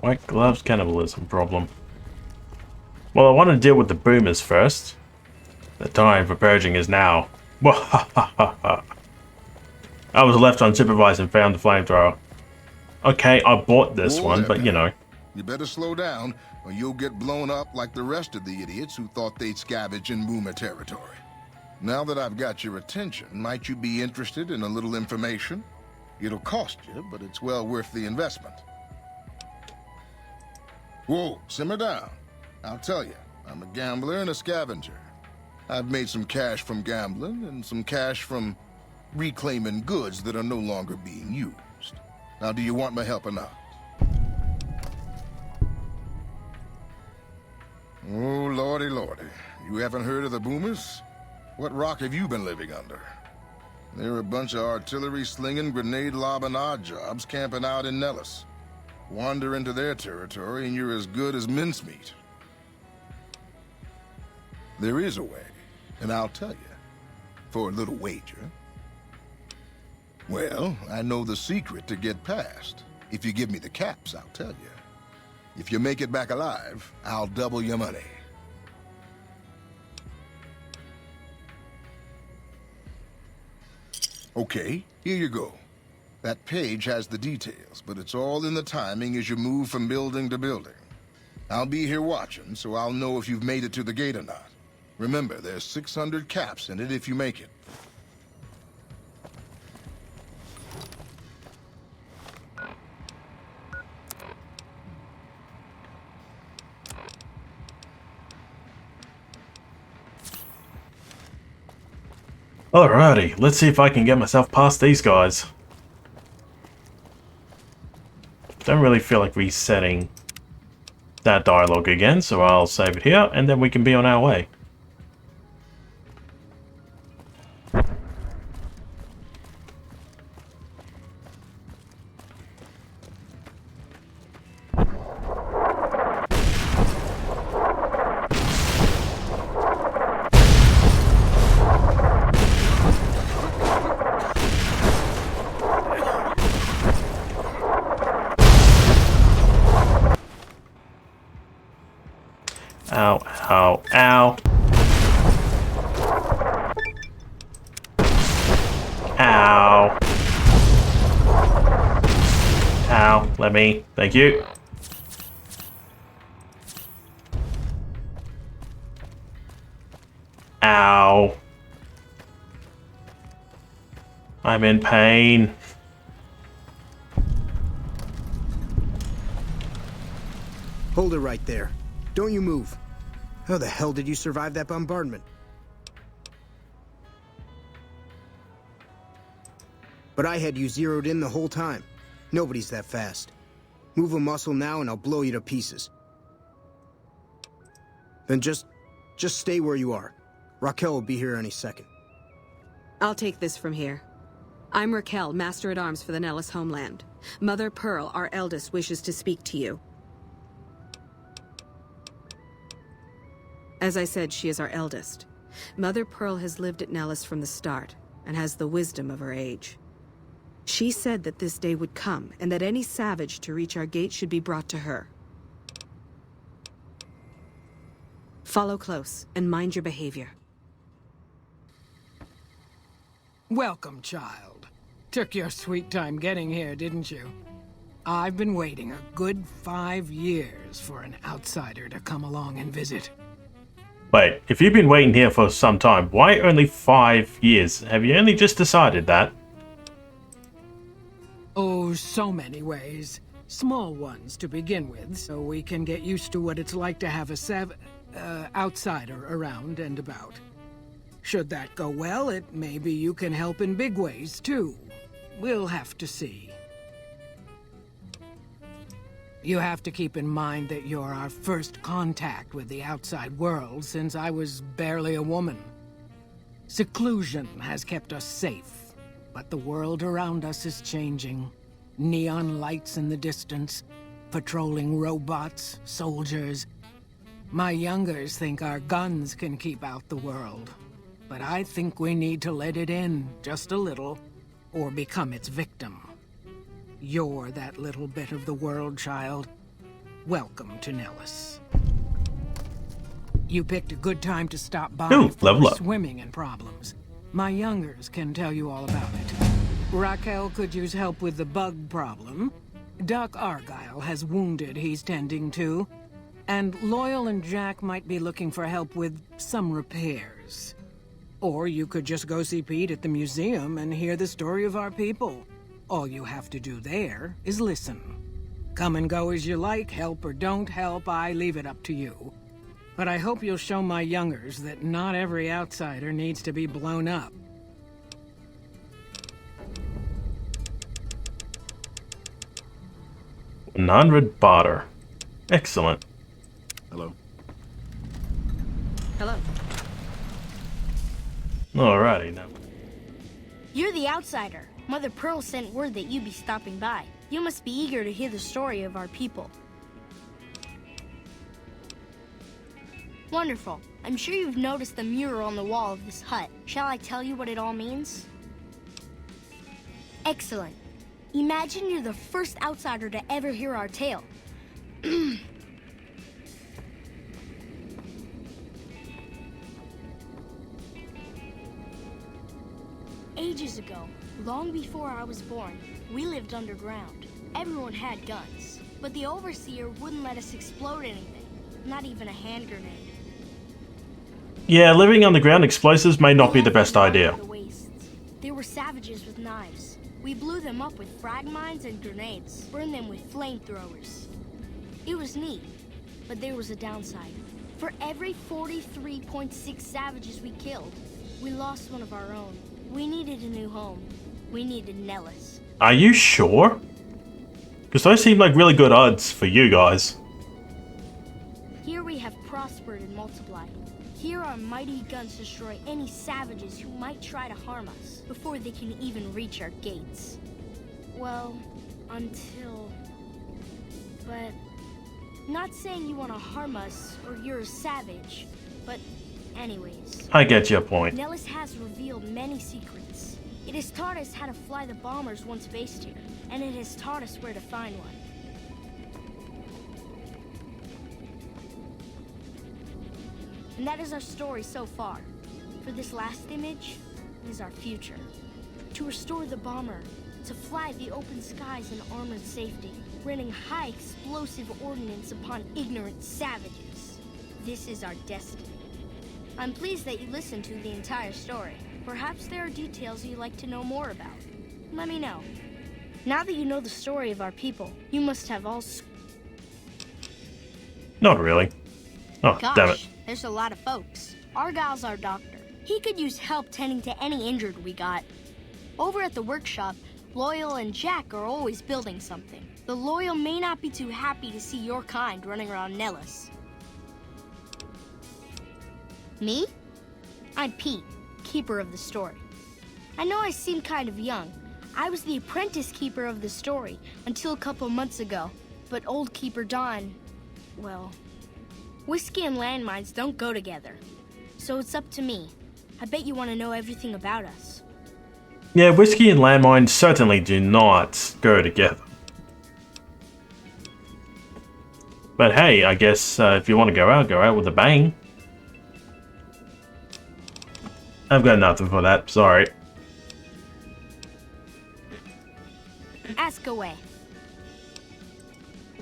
White gloves cannibalism problem. Well, I want to deal with the boomers first. The time for purging is now. I was left unsupervised and found the flamethrower. Okay, I bought this Whoa one, there, but you pal. know. You better slow down, or you'll get blown up like the rest of the idiots who thought they'd scavenge in boomer territory. Now that I've got your attention, might you be interested in a little information? It'll cost you, but it's well worth the investment. Whoa, simmer down. I'll tell you, I'm a gambler and a scavenger. I've made some cash from gambling and some cash from reclaiming goods that are no longer being used. Now, do you want my help or not? Oh, lordy, lordy. You haven't heard of the boomers? What rock have you been living under? They're a bunch of artillery-slinging, grenade-lobbing odd jobs camping out in Nellis. Wander into their territory and you're as good as mincemeat. There is a way, and I'll tell you, for a little wager. Well, I know the secret to get past. If you give me the caps, I'll tell you. If you make it back alive, I'll double your money. Okay, here you go. That page has the details, but it's all in the timing as you move from building to building. I'll be here watching, so I'll know if you've made it to the gate or not. Remember, there's 600 caps in it if you make it. Alrighty, let's see if I can get myself past these guys. Don't really feel like resetting that dialogue again, so I'll save it here, and then we can be on our way. Ow, ow, ow. Ow. Ow, let me. Thank you. Ow. I'm in pain. Hold it right there. Don't you move. How the hell did you survive that bombardment? But I had you zeroed in the whole time. Nobody's that fast. Move a muscle now and I'll blow you to pieces. Then just stay where you are. Raquel will be here any second. I'll take this from here. I'm Raquel, Master-at-Arms for the Nellis homeland. Mother Pearl, our eldest, wishes to speak to you. As I said, she is our eldest. Mother Pearl has lived at Nellis from the start, and has the wisdom of her age. She said that this day would come, and that any savage to reach our gate should be brought to her. Follow close, and mind your behavior. Welcome, child. Took your sweet time getting here, didn't you? I've been waiting a good 5 years for an outsider to come along and visit. Wait, if you've been waiting here for some time, why only 5 years? Have you only just decided that? Oh, so many ways. Small ones to begin with, so we can get used to what it's like to have a outsider around and about. Should that go well, it may be you can help in big ways, too. We'll have to see. You have to keep in mind that you're our first contact with the outside world since I was barely a woman. Seclusion has kept us safe, but the world around us is changing. Neon lights in the distance, patrolling robots, soldiers. My youngers think our guns can keep out the world, but I think we need to let it in just a little, or become its victim. You're that little bit of the world, child. welcome to Nellis. You picked a good time to stop by Ooh, for level up. swimming and problems. My youngers can tell you all about it. Raquel could use help with the bug problem. Doc Argyle has wounded he's tending to. And Loyal and Jack might be looking for help with some repairs. Or you could just go see Pete at the museum and hear the story of our people. All you have to do there is listen. Come and go as you like, help or don't help, I leave it up to you. But I hope you'll show my youngers that not every outsider needs to be blown up. $100 barter. Excellent. Hello. Hello. Alrighty now. You're the outsider. Mother Pearl sent word that you'd be stopping by. You must be eager to hear the story of our people. Wonderful. I'm sure you've noticed the mural on the wall of this hut. Shall I tell you what it all means? Excellent. Imagine you're the first outsider to ever hear our tale. Ages ago, long before I was born, we lived underground. Everyone had guns, but the Overseer wouldn't let us explode anything, not even a hand grenade. Yeah, living underground explosives may not be the best idea. The wastes. There were savages with knives. We blew them up with frag mines and grenades, burned them with flamethrowers. It was neat, but there was a downside. For every 43.6 savages we killed, we lost one of our own. We needed a new home. We needed Nellis. Are you sure? Because those seem like really good odds for you guys. Here we have prospered and multiplied. Here our mighty guns destroy any savages who might try to harm us before they can even reach our gates. Well, until... But... Not saying you want to harm us or you're a savage, but anyways. I get your point. Nellis has revealed many secrets. It has taught us how to fly the bombers once based here, and it has taught us where to find one. And that is our story so far. For this last image is our future. To restore the bomber, to fly the open skies in armored safety, raining high explosive ordnance upon ignorant savages. This is our destiny. I'm pleased that you listened to the entire story. Perhaps there are details you'd like to know more about. Let me know. Now that you know the story of our people, you must have all... Not really. Oh, Gosh, damn it. there's a lot of folks. Argyle's our doctor. He could use help tending to any injured we got. Over at the workshop, Loyal and Jack are always building something. The Loyal may not be too happy to see your kind running around Nellis. Me? I'm Pete, keeper of the story. I know I seem kind of young. I was the apprentice keeper of the story until a couple months ago. But old keeper Don, well, whiskey and landmines don't go together. So it's up to me. I bet you want to know everything about us. Yeah, whiskey and landmines certainly do not go together. But hey, I guess if you want to go out with a bang. I've got nothing for that, sorry. Ask away.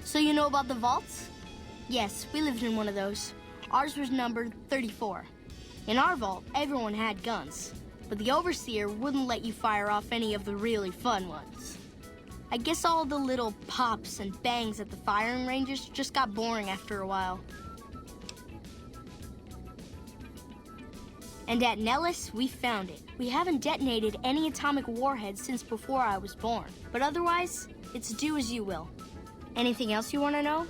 So you know about the vaults? Yes, we lived in one of those. Ours was numbered 34. In our vault, everyone had guns, but the Overseer wouldn't let you fire off any of the really fun ones. I guess all the little pops and bangs at the firing ranges just got boring after a while. And at Nellis, we found it. We haven't detonated any atomic warheads since before I was born. But otherwise, it's do as you will. Anything else you want to know?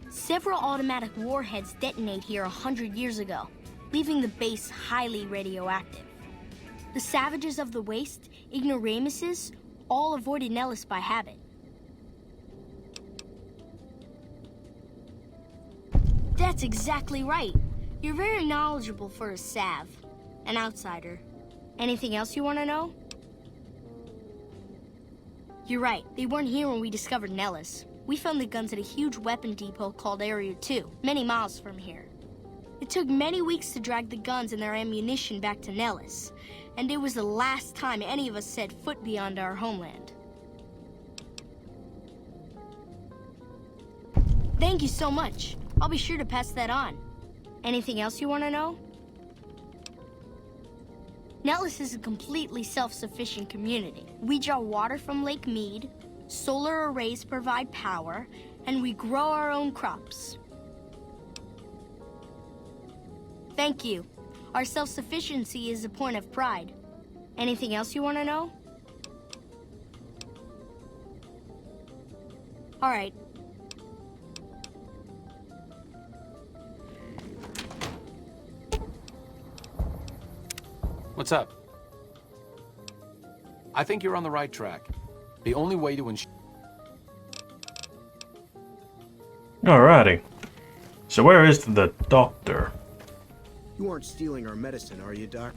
Several automatic warheads detonate here 100 years ago, leaving the base highly radioactive. The savages of the waste, ignoramuses, all avoided Nellis by habit. That's exactly right. You're very knowledgeable for a Sav, an outsider. Anything else you want to know? You're right. They weren't here when we discovered Nellis. We found the guns at a huge weapon depot called Area 2, many miles from here. It took many weeks to drag the guns and their ammunition back to Nellis, and it was the last time any of us set foot beyond our homeland. Thank you so much. I'll be sure to pass that on. Anything else you want to know? Nellis is a completely self-sufficient community. We draw water from Lake Mead, solar arrays provide power, and we grow our own crops. Thank you. Our self-sufficiency is a point of pride. Anything else you want to know? All right. What's up? I think you're on the right track. The only way to ensure... Alrighty. So where is the doctor? You aren't stealing our medicine, are you, Doc?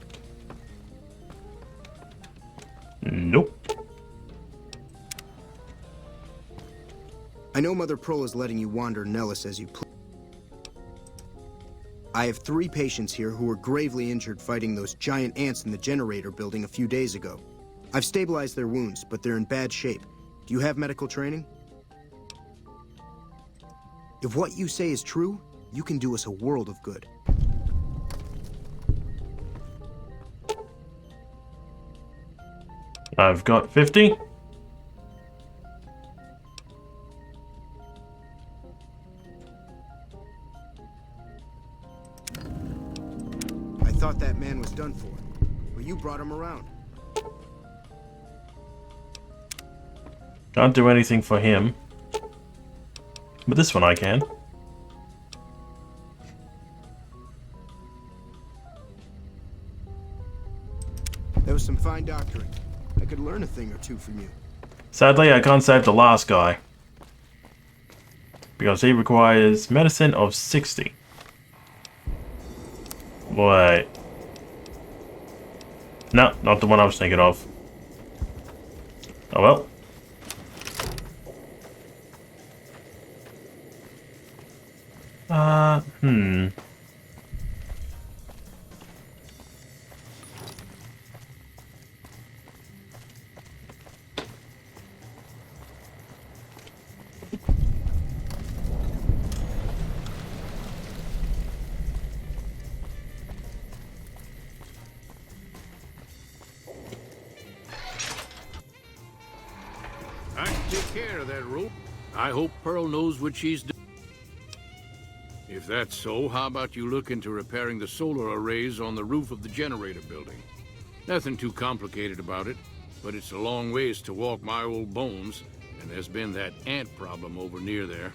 Nope. I know Mother Pearl is letting you wander Nellis as you please. I have 3 patients here who were gravely injured fighting those giant ants in the generator building a few days ago. I've stabilized their wounds, but they're in bad shape. Do you have medical training? If what you say is true, you can do us a world of good. I've got 50. I thought that man was done for, but you brought him around. Can't do anything for him. But this one I can. That was some fine doctoring. I could learn a thing or two from you. Sadly, I can't save the last guy. Because he requires medicine of 60. Wait. No, not the one I was thinking of. Oh well. Hmm. I can take care of that rope. I hope Pearl knows what she's doing. If that's so, how about you look into repairing the solar arrays on the roof of the generator building? Nothing too complicated about it, but it's a long ways to walk my old bones, and there's been that ant problem over near there.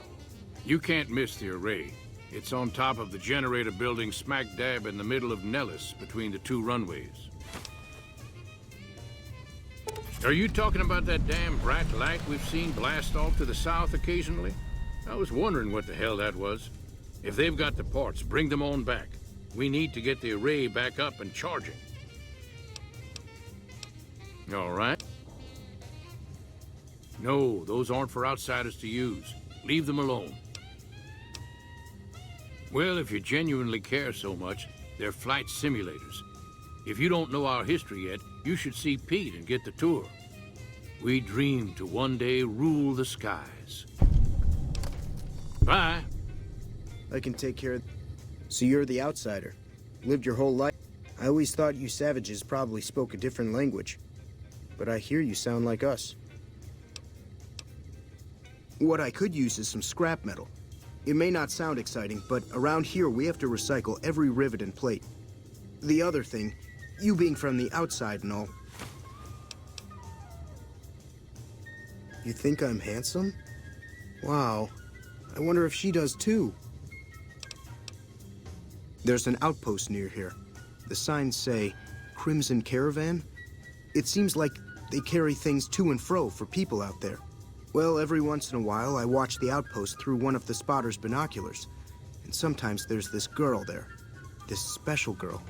You can't miss the array. It's on top of the generator building smack dab in the middle of Nellis, between the 2 runways. Are you talking about that damn bright light we've seen blast off to the south occasionally? I was wondering what the hell that was. If they've got the parts, bring them on back. We need to get the array back up and charging. All right. No, those aren't for outsiders to use. Leave them alone. Well, if you genuinely care so much, they're flight simulators. If you don't know our history yet, you should see Pete and get the tour. We dream to one day rule the skies. Bye. I can take care of... So you're the outsider. Lived your whole life. I always thought you savages probably spoke a different language. But I hear you sound like us. What I could use is some scrap metal. It may not sound exciting, but around here we have to recycle every rivet and plate. The other thing, you being from the outside and all... You think I'm handsome? Wow. I wonder if she does too. There's an outpost near here. The signs say, Crimson Caravan. It seems like they carry things to and fro for people out there. Well, every once in a while, I watch the outpost through one of the spotter's binoculars. And sometimes there's this girl there. This special girl.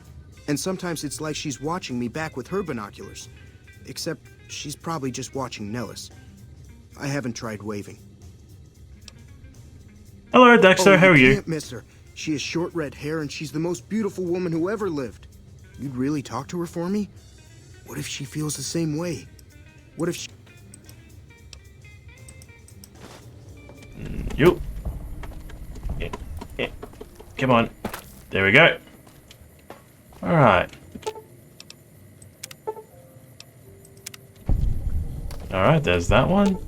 And sometimes it's like she's watching me back with her binoculars. Except she's probably just watching Nellis. I haven't tried waving. Hello, Dexter. How are You you? can't miss her. She has short red hair and she's the most beautiful woman who ever lived. You'd really talk to her for me? What if she feels the same way? What if she... You. Yeah, yeah. Come on. There we go. Alright. Alright, there's that one.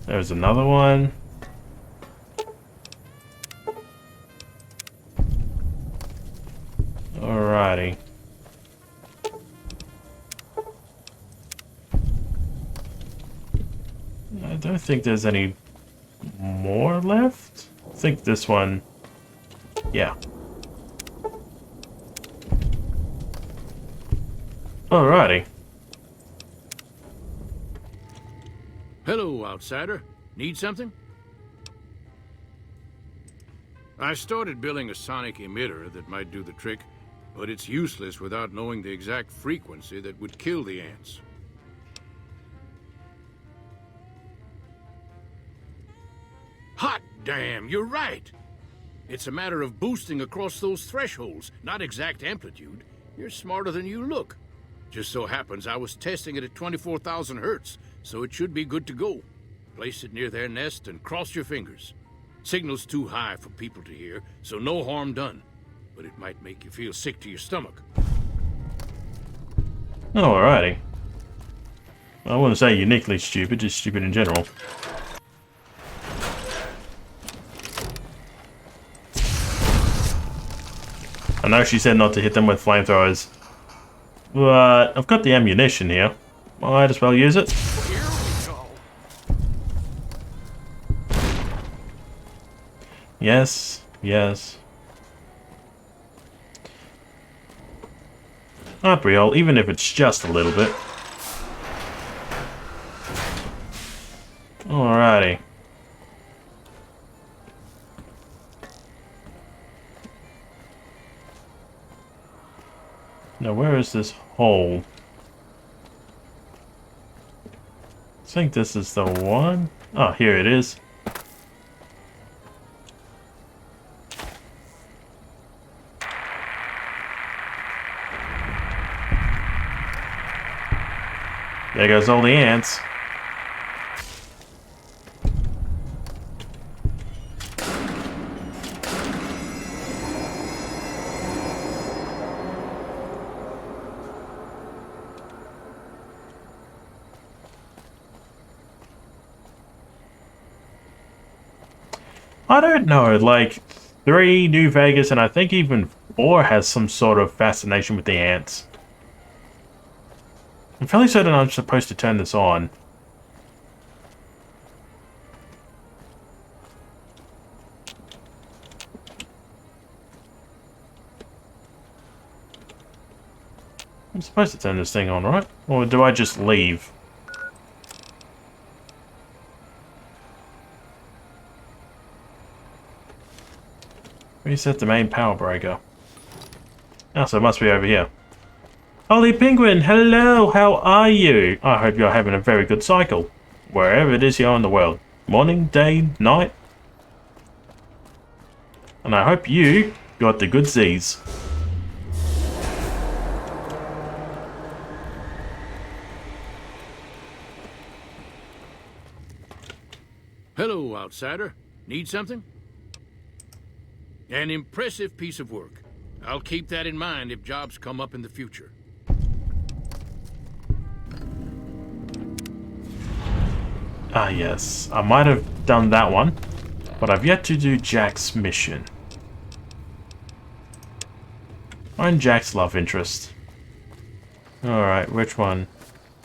There's another one. Alrighty. I don't think there's any more left. I think this one... Yeah. Alrighty. Hello, outsider. Need something? I started building a sonic emitter that might do the trick, but it's useless without knowing the exact frequency that would kill the ants. Hot damn, you're right! It's a matter of boosting across those thresholds, not exact amplitude. You're smarter than you look. Just so happens I was testing it at 24,000 hertz, so it should be good to go. Place it near their nest and cross your fingers. Signal's too high for people to hear, so no harm done. But it might make you feel sick to your stomach. Alrighty. I wouldn't say uniquely stupid, just stupid in general. I know she said not to hit them with flamethrowers, but I've got the ammunition here. Might as well use it. Here we go. Yes, yes. Apriol, even if it's just a little bit. Alrighty. Now, where is this hole? I think this is the one. Oh, here it is. There goes all the ants. I don't know, like 3, New Vegas, and I think even 4 has some sort of fascination with the ants. I'm fairly certain I'm supposed to turn this on. I'm supposed to turn this thing on, right? Or do I just leave? Reset the main power breaker. Oh, so it must be over here. Ollie Penguin, hello, how are you? I hope you're having a very good cycle. Wherever it is you're in the world. Morning, day, night. And I hope you got the good Z's. Hello, outsider. Need something? An impressive piece of work. I'll keep that in mind if jobs come up in the future. Ah, yes. I might have done that one, but I've yet to do Jack's mission. Find Jack's love interest. Alright, which one?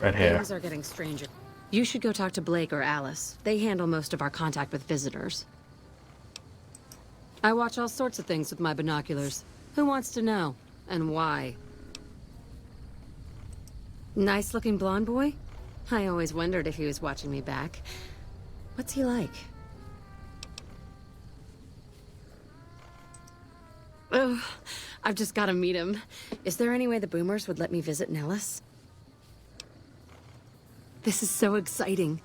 Red hair. Things are getting stranger. You should go talk to Blake or Alice. They handle most of our contact with visitors. I watch all sorts of things with my binoculars. Who wants to know? And why? Nice-looking blonde boy? I always wondered if he was watching me back. What's he like? Oh, I've just got to meet him. Is there any way the boomers would let me visit Nellis? This is so exciting.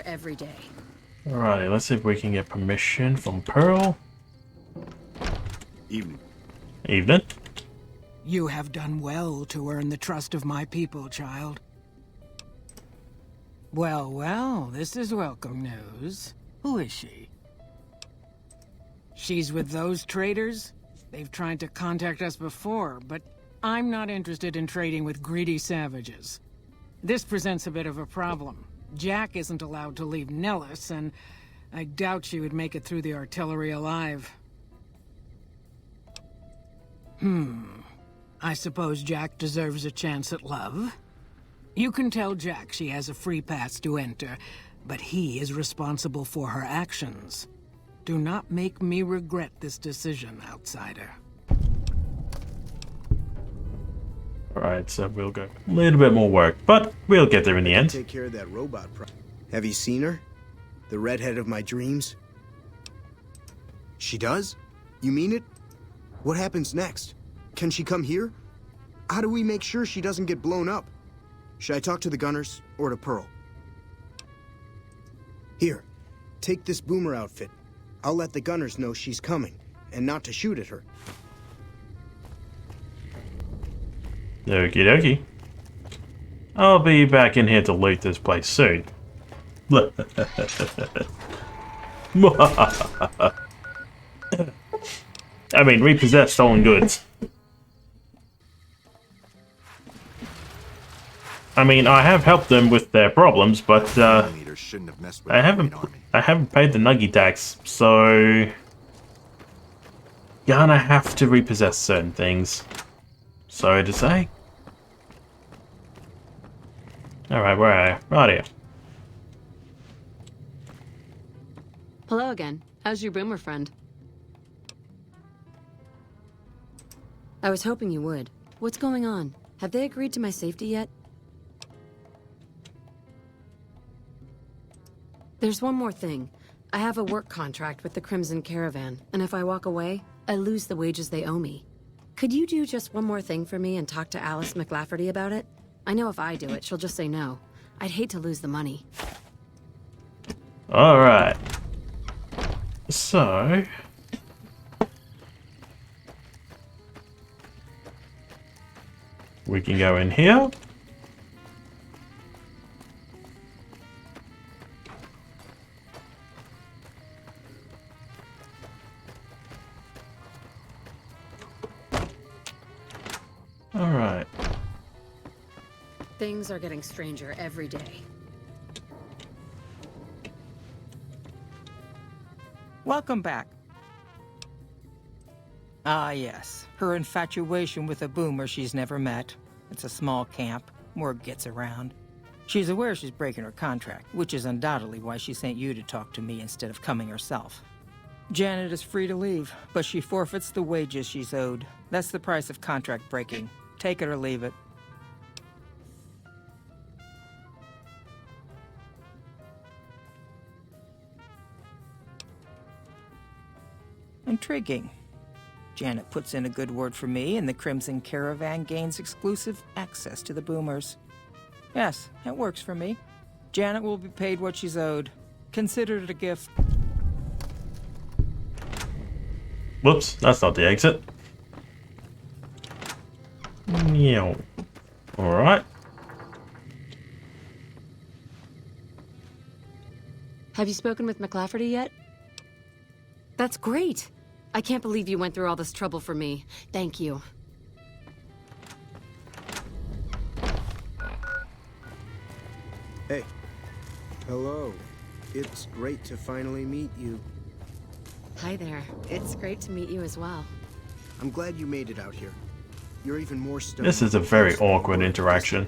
Every day. Alright, let's see if we can get permission from Pearl. Evening. Evening. You have done well to earn the trust of my people, child. Well, well, this is welcome news. Who is she? She's with those traders? They've tried to contact us before, but I'm not interested in trading with greedy savages. This presents a bit of a problem. Jack isn't allowed to leave Nellis, and I doubt she would make it through the artillery alive. I suppose Jack deserves a chance at love. You can tell Jack she has a free pass to enter, but he is responsible for her actions. Do not make me regret this decision, outsider. Alright, so we'll go a little bit more work, but we'll get there in the end. Take care of that robot. Have you seen her? The redhead of my dreams? She does? You mean it? What happens next? Can she come here? How do we make sure she doesn't get blown up? Should I talk to the gunners or to Pearl? Here, take this boomer outfit. I'll let the gunners know she's coming, and not to shoot at her. Okie dokie. I'll be back in here to loot this place soon. I mean, repossess stolen goods. I mean, I have helped them with their problems, but I haven't paid the nuggy tax, so gonna have to repossess certain things. Sorry to say. Alright, where are you? Right here. Hello again. How's your boomer friend? I was hoping you would. What's going on? Have they agreed to my safety yet? There's one more thing. I have a work contract with the Crimson Caravan, and if I walk away, I lose the wages they owe me. Could you do just one more thing for me and talk to Alice McLafferty about it? I know if I do it, she'll just say no. I'd hate to lose the money. Alright. So... we can go in here. Alright. Things are getting stranger every day. Welcome back. Ah, yes. Her infatuation with a boomer she's never met. It's a small camp. Word gets around. She's aware she's breaking her contract, which is undoubtedly why she sent you to talk to me instead of coming herself. Janet is free to leave, but she forfeits the wages she's owed. That's the price of contract breaking. Take it or leave it. Intriguing. Janet puts in a good word for me, and the Crimson Caravan gains exclusive access to the boomers. Yes, it works for me. Janet will be paid what she's owed. Consider it a gift. Whoops, that's not the exit. Yeah. Alright. Have you spoken with McLafferty yet? That's great! I can't believe you went through all this trouble for me. Thank you. Hey. Hello. It's great to finally meet you. Hi there. It's great to meet you as well. I'm glad you made it out here. You're even more stunning. This is a very awkward interaction.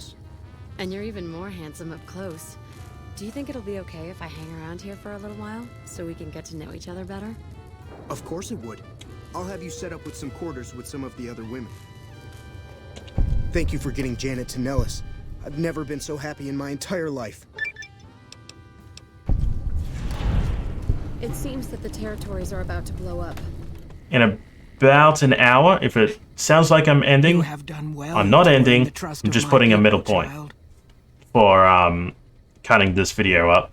And you're even more handsome up close. Do you think it'll be okay if I hang around here for a little while, so we can get to know each other better? Of course it would. I'll have you set up with some quarters with some of the other women. Thank you for getting Janet to Nellis. I've never been so happy in my entire life. It seems that the territories are about to blow up. In about an hour, if it sounds like I'm ending, You have done well I'm not to earn ending. the trust I'm of just my putting a people, middle point child. for cutting this video up.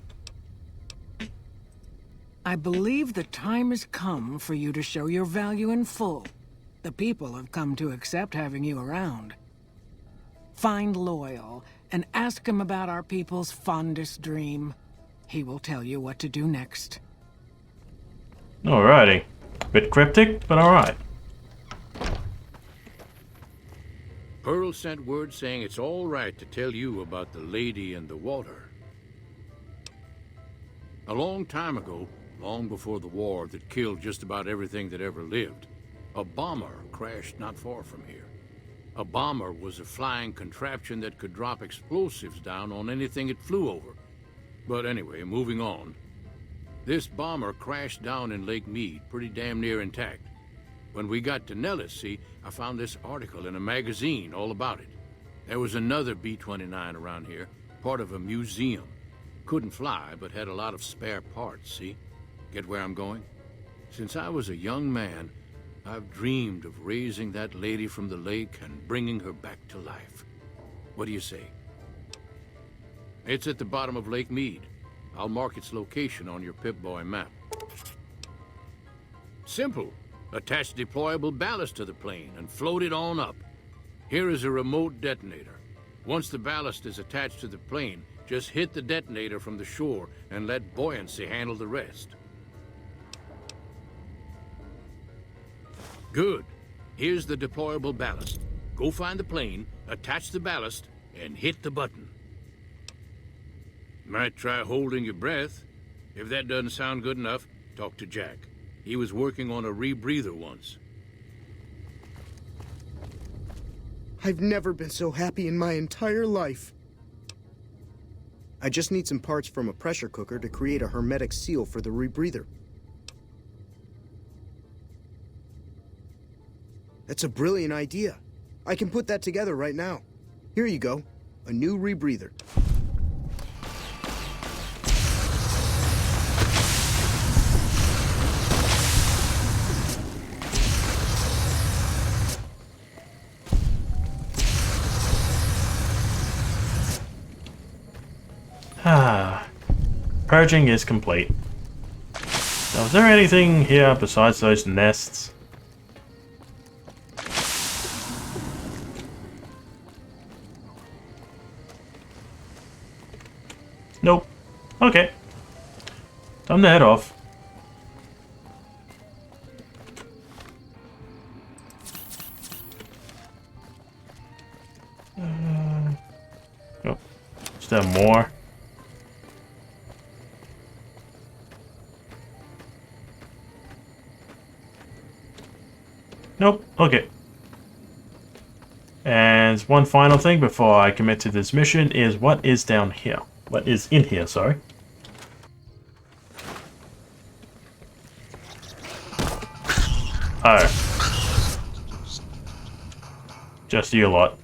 I believe the time has come for you to show your value in full. The people have come to accept having you around. Find Loyal and ask him about our people's fondest dream. He will tell you what to do next. Alrighty. Bit cryptic, but alright. Pearl sent word saying it's all right to tell you about the lady in the water. A long time ago, long before the war that killed just about everything that ever lived, a bomber crashed not far from here. A bomber was a flying contraption that could drop explosives down on anything it flew over. But anyway, moving on. This bomber crashed down in Lake Mead, pretty damn near intact. When we got to Nellis, see, I found this article in a magazine all about it. There was another B-29 around here, part of a museum. Couldn't fly, but had a lot of spare parts, see? Get where I'm going? Since I was a young man, I've dreamed of raising that lady from the lake and bringing her back to life. What do you say? It's at the bottom of Lake Mead. I'll mark its location on your Pip-Boy map. Simple. Attach deployable ballast to the plane and float it on up. Here is a remote detonator. Once the ballast is attached to the plane, just hit the detonator from the shore and let buoyancy handle the rest. Good. Here's the deployable ballast. Go find the plane, attach the ballast, and hit the button. Might try holding your breath. If that doesn't sound good enough, talk to Jack. He was working on a rebreather once. I've never been so happy in my entire life. I just need some parts from a pressure cooker to create a hermetic seal for the rebreather. That's a brilliant idea. I can put that together right now. Here you go. A new rebreather. Purging is complete. Now, is there anything here besides those nests? Nope. Okay. Time to head off. Oh, is there more? Nope. Okay. And one final thing before I commit to this mission is what is down here? What is in here, sorry. Oh. Just you lot.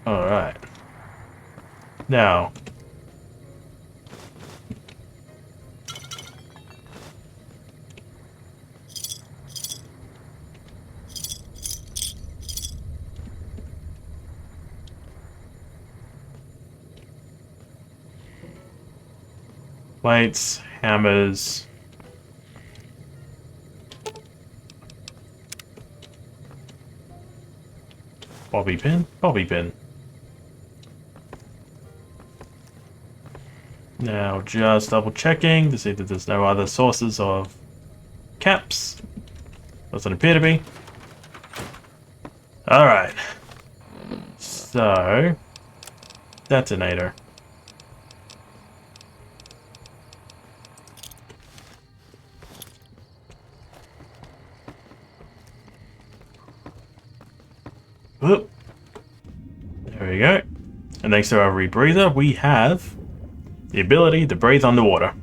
Alright. Now. Plates, hammers. Bobby pin? Bobby pin. Now, just double checking to see that there's no other sources of caps. Doesn't appear to be. Alright. So, detonator. Whoop. There we go. And thanks to our rebreather, we have the ability to breathe underwater.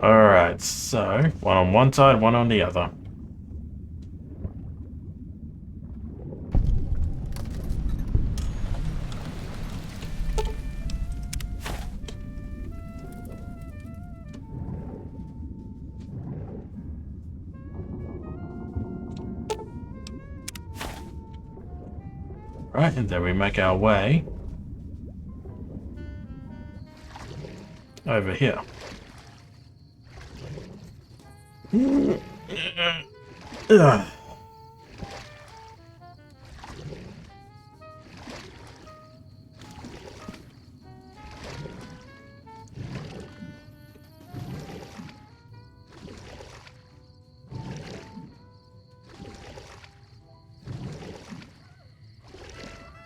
Alright, so one on one side, one on the other. Right, and then we make our way over here. Ugh.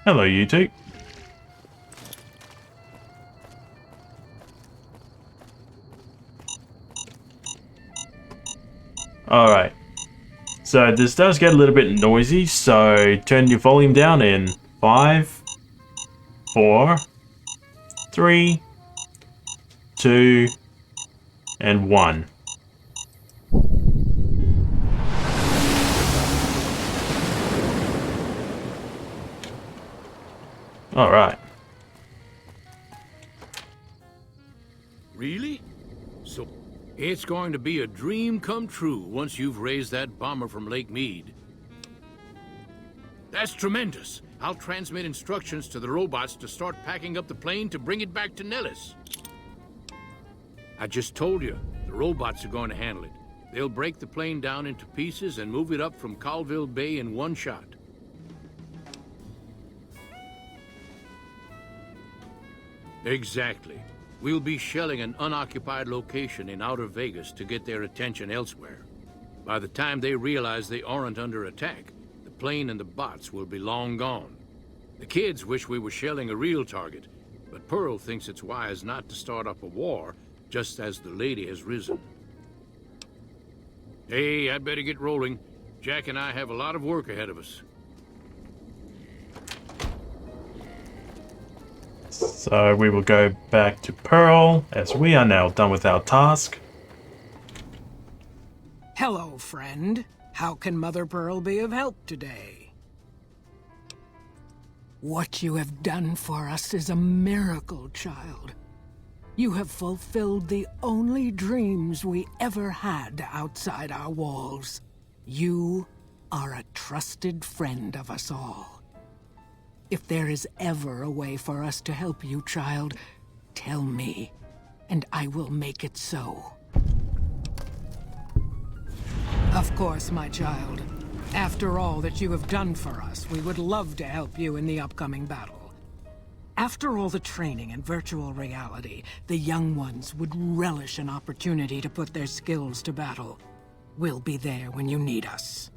Hello, you two. Alright. So this does get a little bit noisy, so turn your volume down in 5, 4, 3, 2, and 1. Alright. Really? So, it's going to be a dream come true once you've raised that bomber from Lake Mead. That's tremendous. I'll transmit instructions to the robots to start packing up the plane to bring it back to Nellis. I just told you, the robots are going to handle it. They'll break the plane down into pieces and move it up from Colville Bay in one shot. Exactly. We'll be shelling an unoccupied location in outer Vegas to get their attention elsewhere. By the time they realize they aren't under attack, the plane and the bots will be long gone. The kids wish we were shelling a real target, but Pearl thinks it's wise not to start up a war just as the lady has risen. Hey, I'd better get rolling. Jack and I have a lot of work ahead of us. So we will go back to Pearl, as we are now done with our task. Hello, friend. How can Mother Pearl be of help today? What you have done for us is a miracle, child. You have fulfilled the only dreams we ever had outside our walls. You are a trusted friend of us all. If there is ever a way for us to help you, child, tell me, and I will make it so. Of course, my child. After all that you have done for us, we would love to help you in the upcoming battle. After all the training in virtual reality, the young ones would relish an opportunity to put their skills to battle. We'll be there when you need us.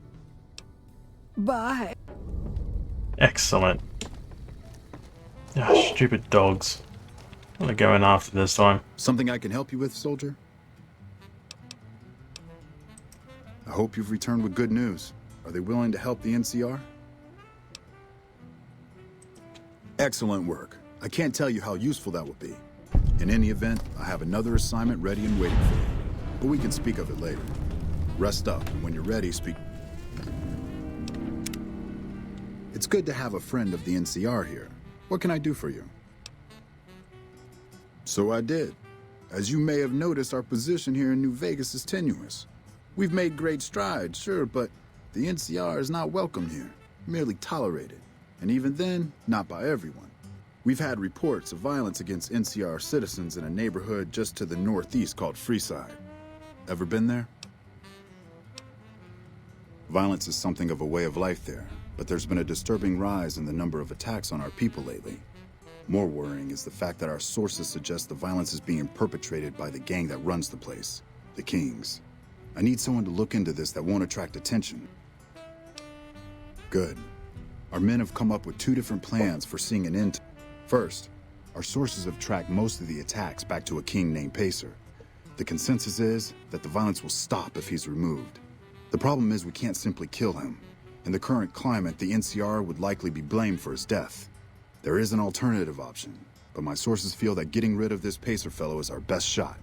Bye. Excellent. Ah, stupid dogs. I'm gonna go in after this time. Something I can help you with, soldier? I hope you've returned with good news. Are they willing to help the NCR? Excellent work. I can't tell you how useful that will be. In any event, I have another assignment ready and waiting for you. But we can speak of it later. Rest up, and when you're ready, speak. It's good to have a friend of the NCR here. What can I do for you? So I did. As you may have noticed, our position here in New Vegas is tenuous. We've made great strides, sure, but the NCR is not welcome here, merely tolerated. And even then, not by everyone. We've had reports of violence against NCR citizens in a neighborhood just to the northeast called Freeside. Ever been there? Violence is something of a way of life there, but there's been a disturbing rise in the number of attacks on our people lately. More worrying is the fact that our sources suggest the violence is being perpetrated by the gang that runs the place, the Kings. I need someone to look into this that won't attract attention. Good. Our men have come up with 2 different plans for seeing an end. First, our sources have tracked most of the attacks back to a king named Pacer. The consensus is that the violence will stop if he's removed. The problem is we can't simply kill him. In the current climate, the NCR would likely be blamed for his death. There is an alternative option, but my sources feel that getting rid of this Pacer fellow is our best shot.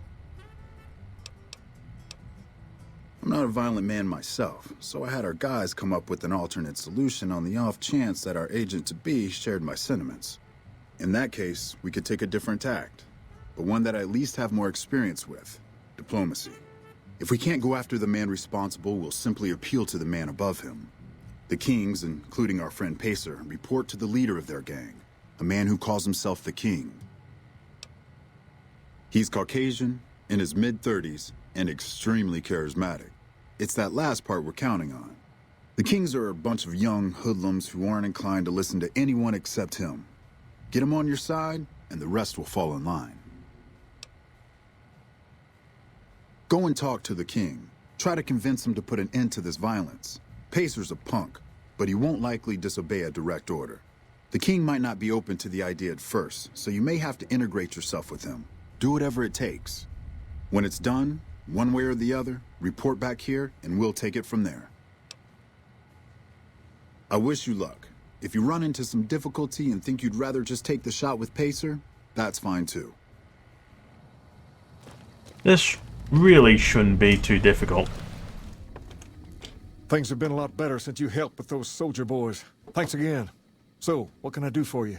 not a violent man myself, so I had our guys come up with an alternate solution on the off chance that our agent-to-be shared my sentiments. In that case, we could take a different tact, but one that I at least have more experience with: diplomacy. If we can't go after the man responsible, we'll simply appeal to the man above him. The Kings, including our friend Pacer, report to the leader of their gang, a man who calls himself the King. He's Caucasian, in his mid-30s, and extremely charismatic. It's that last part we're counting on. The Kings are a bunch of young hoodlums who aren't inclined to listen to anyone except him. Get him on your side, and the rest will fall in line. Go and talk to the King. Try to convince him to put an end to this violence. Pacer's a punk, but he won't likely disobey a direct order. The King might not be open to the idea at first, so you may have to integrate yourself with him. Do whatever it takes. When it's done, one way or the other, report back here, and we'll take it from there. I wish you luck. If you run into some difficulty and think you'd rather just take the shot with Pacer, that's fine too. This really shouldn't be too difficult. Things have been a lot better since you helped with those soldier boys. Thanks again. So, what can I do for you?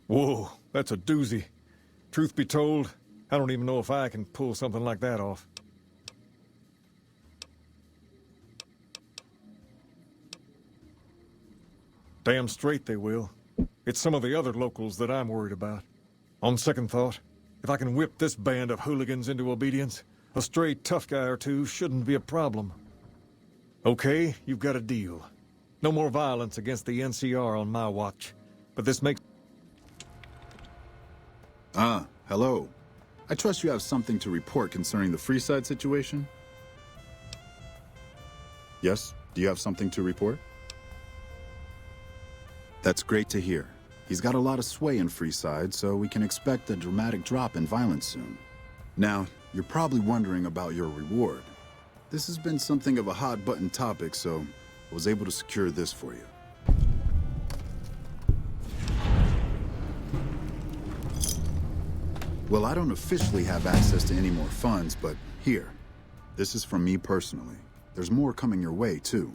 Whoa, that's a doozy. Truth be told, I don't even know if I can pull something like that off. Damn straight they will. It's some of the other locals that I'm worried about. On second thought, if I can whip this band of hooligans into obedience, a stray tough guy or two shouldn't be a problem. Okay, you've got a deal. No more violence against the NCR on my watch. But this makes... Ah, hello. I trust you have something to report concerning the Freeside situation? Yes? Do you have something to report? That's great to hear. He's got a lot of sway in Freeside, so we can expect a dramatic drop in violence soon. Now, you're probably wondering about your reward. This has been something of a hot-button topic, so I was able to secure this for you. Well, I don't officially have access to any more funds, but here. This is from me personally. There's more coming your way, too.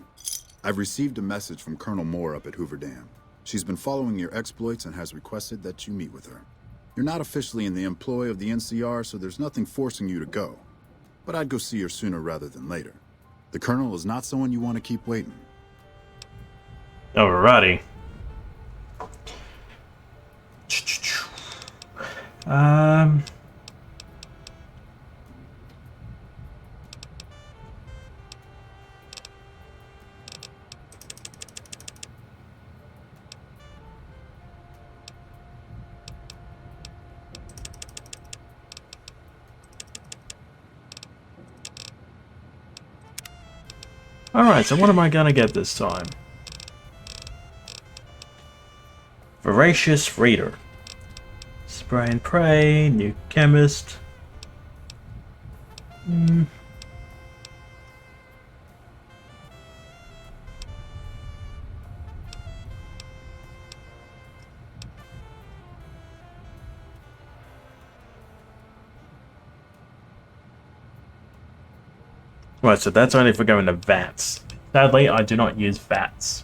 I've received a message from Colonel Moore up at Hoover Dam. She's been following your exploits and has requested that you meet with her. You're not officially in the employ of the NCR, so there's nothing forcing you to go. But I'd go see her sooner rather than later. The Colonel is not someone you want to keep waiting. Alrighty. Alright, so what am I gonna get this time? Voracious Reader. Spray and Pray, New Chemist. Right, so that's only for going to VATS. Sadly, I do not use VATS.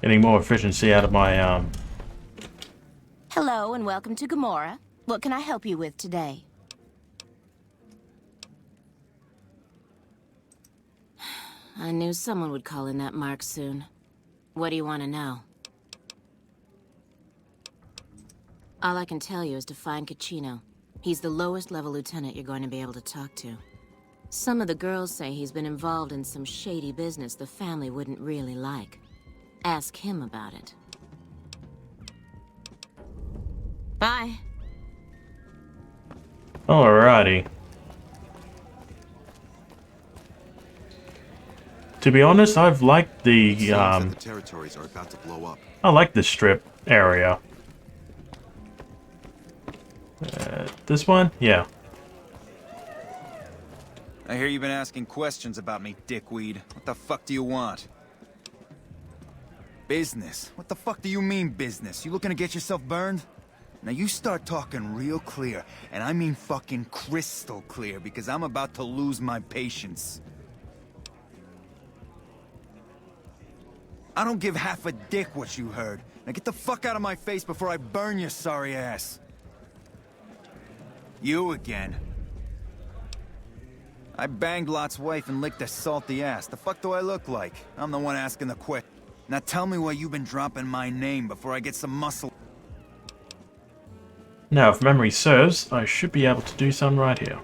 Getting more efficiency out of my, Hello and welcome to Gomorrah. What can I help you with today? I knew someone would call in that mark soon. What do you want to know? All I can tell you is to find Caccino. He's the lowest level lieutenant you're going to be able to talk to. Some of the girls say he's been involved in some shady business the family wouldn't really like. Ask him about it. Bye. Alrighty. To be honest, I've liked the the territories are about to blow up. I like the strip area. This one? Yeah. I hear you've been asking questions about me, dickweed. What the fuck do you want? Business? What the fuck do you mean, business? You looking to get yourself burned? Now you start talking real clear, and I mean fucking crystal clear, because I'm about to lose my patience. I don't give half a dick what you heard. Now get the fuck out of my face before I burn your sorry ass. You again. I banged Lot's wife and licked her salty ass. The fuck do I look like? I'm the one asking the question. Now tell me why you've been dropping my name before I get some muscle. Now, if memory serves, I should be able to do some right here.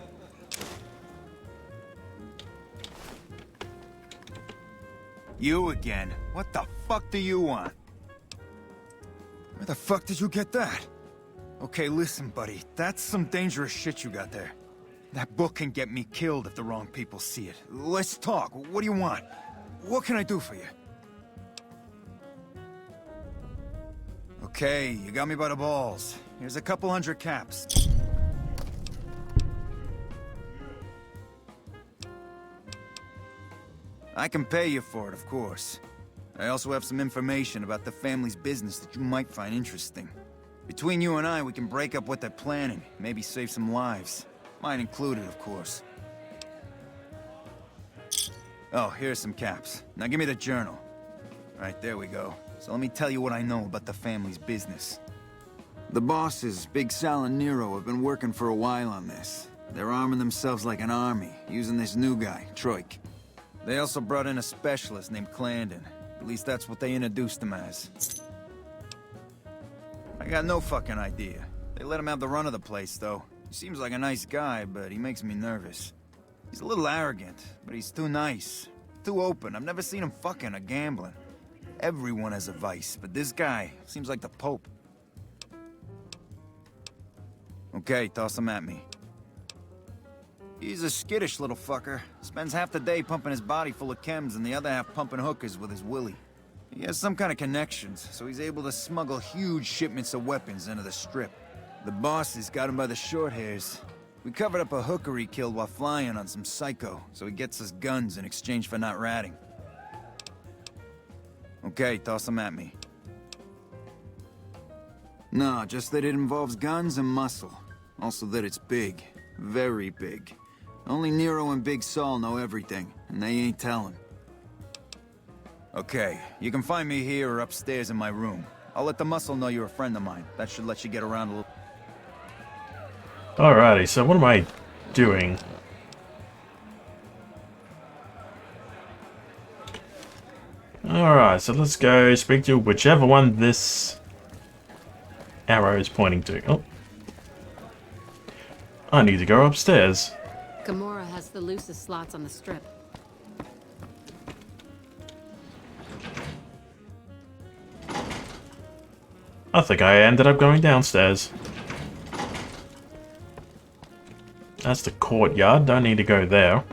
You again. What the fuck do you want? Where the fuck did you get that? Okay, listen, buddy. That's some dangerous shit you got there. That book can get me killed if the wrong people see it. Let's talk. What do you want? What can I do for you? Okay, you got me by the balls. Here's a couple hundred caps. I can pay you for it, of course. I also have some information about the family's business that you might find interesting. Between you and I, we can break up what they're planning, maybe save some lives. Mine included, of course. Oh, here's some caps. Now give me the journal. Right, there we go. So let me tell you what I know about the family's business. The bosses, Big Sal and Nero, have been working for a while on this. They're arming themselves like an army, using this new guy, Troik. They also brought in a specialist named Clandon. At least that's what they introduced him as. I got no fucking idea. They let him have the run of the place, though. He seems like a nice guy, but he makes me nervous. He's a little arrogant, but he's too nice. Too open. I've never seen him fucking or gambling. Everyone has a vice, but this guy seems like the Pope. Okay, toss him at me. He's a skittish little fucker. Spends half the day pumping his body full of chems and the other half pumping hookers with his willy. He has some kind of connections, so he's able to smuggle huge shipments of weapons into the strip. The bosses got him by the short hairs. We covered up a hooker he killed while flying on some psycho, so he gets us guns in exchange for not ratting. Okay, toss him at me. No, just that it involves guns and muscle. Also that it's big. Very big. Only Nero and Big Saul know everything, and they ain't telling. Okay, you can find me here or upstairs in my room. I'll let the muscle know you're a friend of mine. That should let you get around a little. Alrighty, so what am I doing? Alright, so let's go speak to whichever one this arrow is pointing to. Oh. I need to go upstairs. Gamora has the loosest slots on the strip. I think I ended up going downstairs. That's the courtyard, don't need to go there.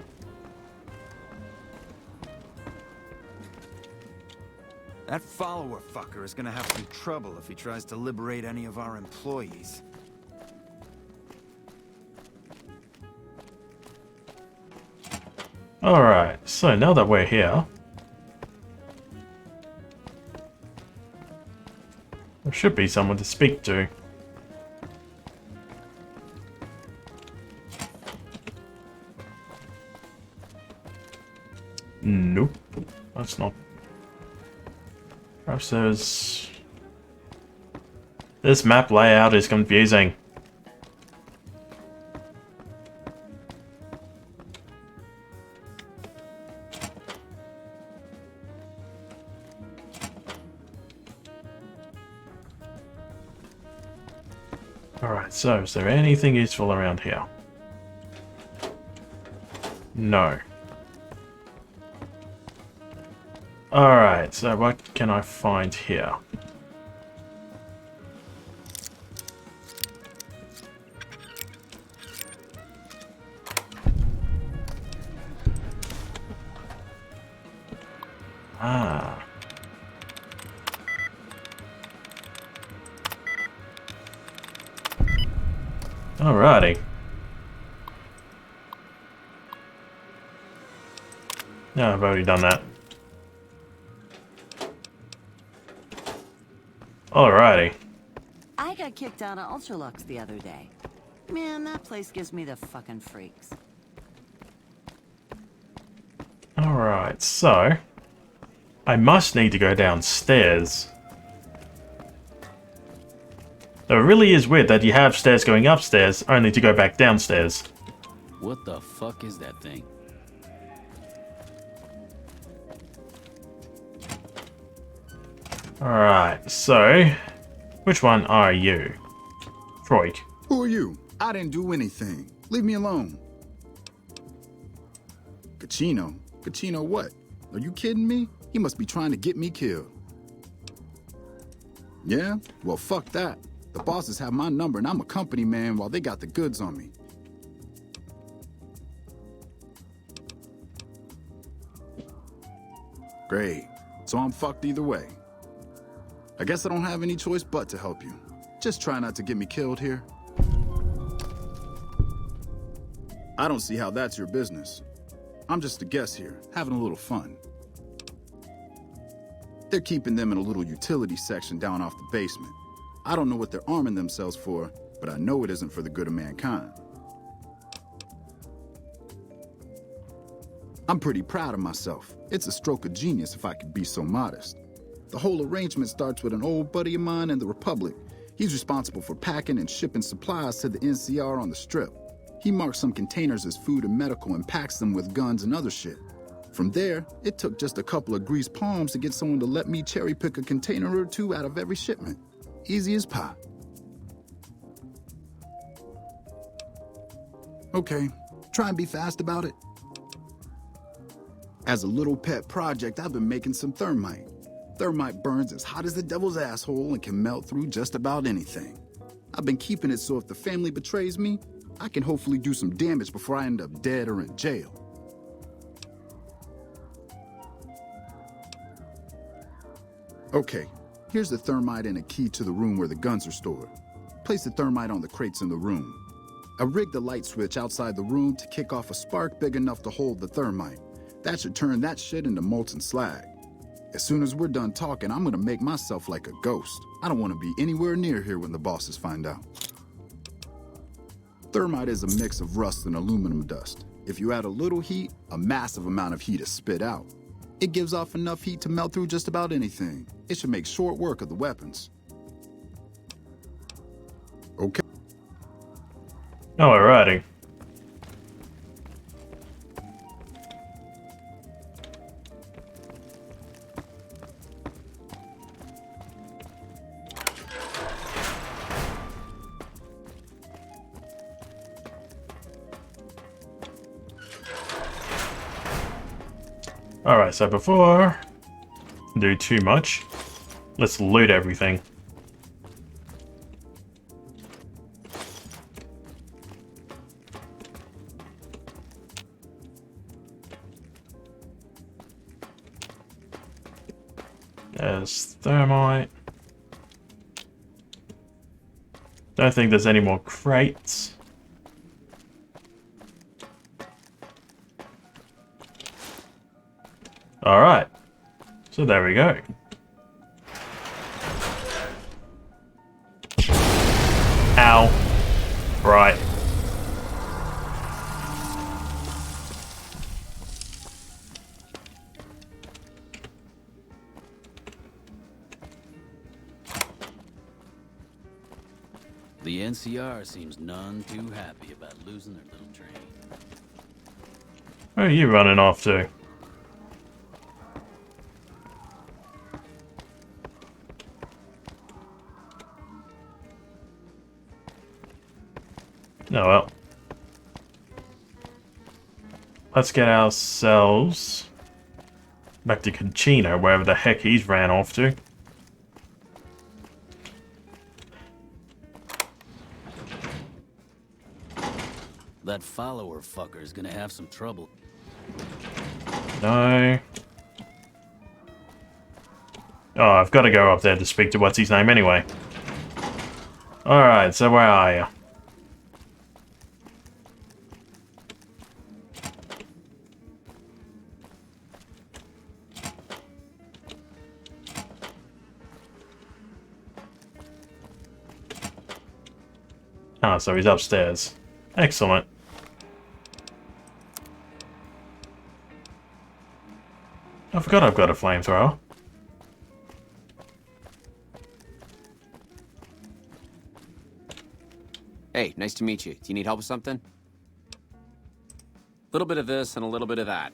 That follower fucker is gonna have some trouble if he tries to liberate any of our employees. Alright, so now that we're here, there should be someone to speak to. Nope, that's not. Perhaps there's. This map layout is confusing. Alright, so is there anything useful around here? No. Alright, so what can I find here? Ah. Alrighty. No, I've already done that. Alrighty. I got kicked out of Ultralux the other day. Man, that place gives me the fucking freaks. Alright, so... I must need to go downstairs. Though it really is weird that you have stairs going upstairs, only to go back downstairs. What the fuck is that thing? Alright, so... Which one are you? Troik. Who are you? I didn't do anything. Leave me alone. Kachino? Kachino what? Are you kidding me? He must be trying to get me killed. Yeah? Well, fuck that. The bosses have my number and I'm a company man while they got the goods on me. Great. So I'm fucked either way. I guess I don't have any choice but to help you. Just try not to get me killed here. I don't see how that's your business. I'm just a guest here, having a little fun. They're keeping them in a little utility section down off the basement. I don't know what they're arming themselves for, but I know it isn't for the good of mankind. I'm pretty proud of myself. It's a stroke of genius if I could be so modest. The whole arrangement starts with an old buddy of mine in the Republic. He's responsible for packing and shipping supplies to the NCR on the Strip. He marks some containers as food and medical and packs them with guns and other shit. From there, it took just a couple of greased palms to get someone to let me cherry pick a container or two out of every shipment. Easy as pie. Okay, try and be fast about it. As a little pet project, I've been making some thermite. Thermite burns as hot as the devil's asshole and can melt through just about anything. I've been keeping it so if the family betrays me, I can hopefully do some damage before I end up dead or in jail. Okay, here's the thermite and a key to the room where the guns are stored. Place the thermite on the crates in the room. I rigged the light switch outside the room to kick off a spark big enough to hold the thermite. That should turn that shit into molten slag. As soon as we're done talking, I'm gonna make myself like a ghost. I don't want to be anywhere near here when the bosses find out. Thermite is a mix of rust and aluminum dust. If you add a little heat, a massive amount of heat is spit out. It gives off enough heat to melt through just about anything. It should make short work of the weapons. Okay. Alrighty. Alright, so before I do too much, let's loot everything. There's thermite. Don't think there's any more crates. Alright, so there we go. Ow. Right. The NCR seems none too happy about losing their little train. Where are you running off to? let's get ourselves back to Conchino, wherever the heck he's ran off to. That follower fucker's gonna have some trouble. No. Oh, I've got to go up there to speak to what's his name anyway. Alright, so where are you? Ah, so he's upstairs. Excellent. I forgot I've got a flamethrower. Hey, nice to meet you. Do you need help with something? A little bit of this and a little bit of that.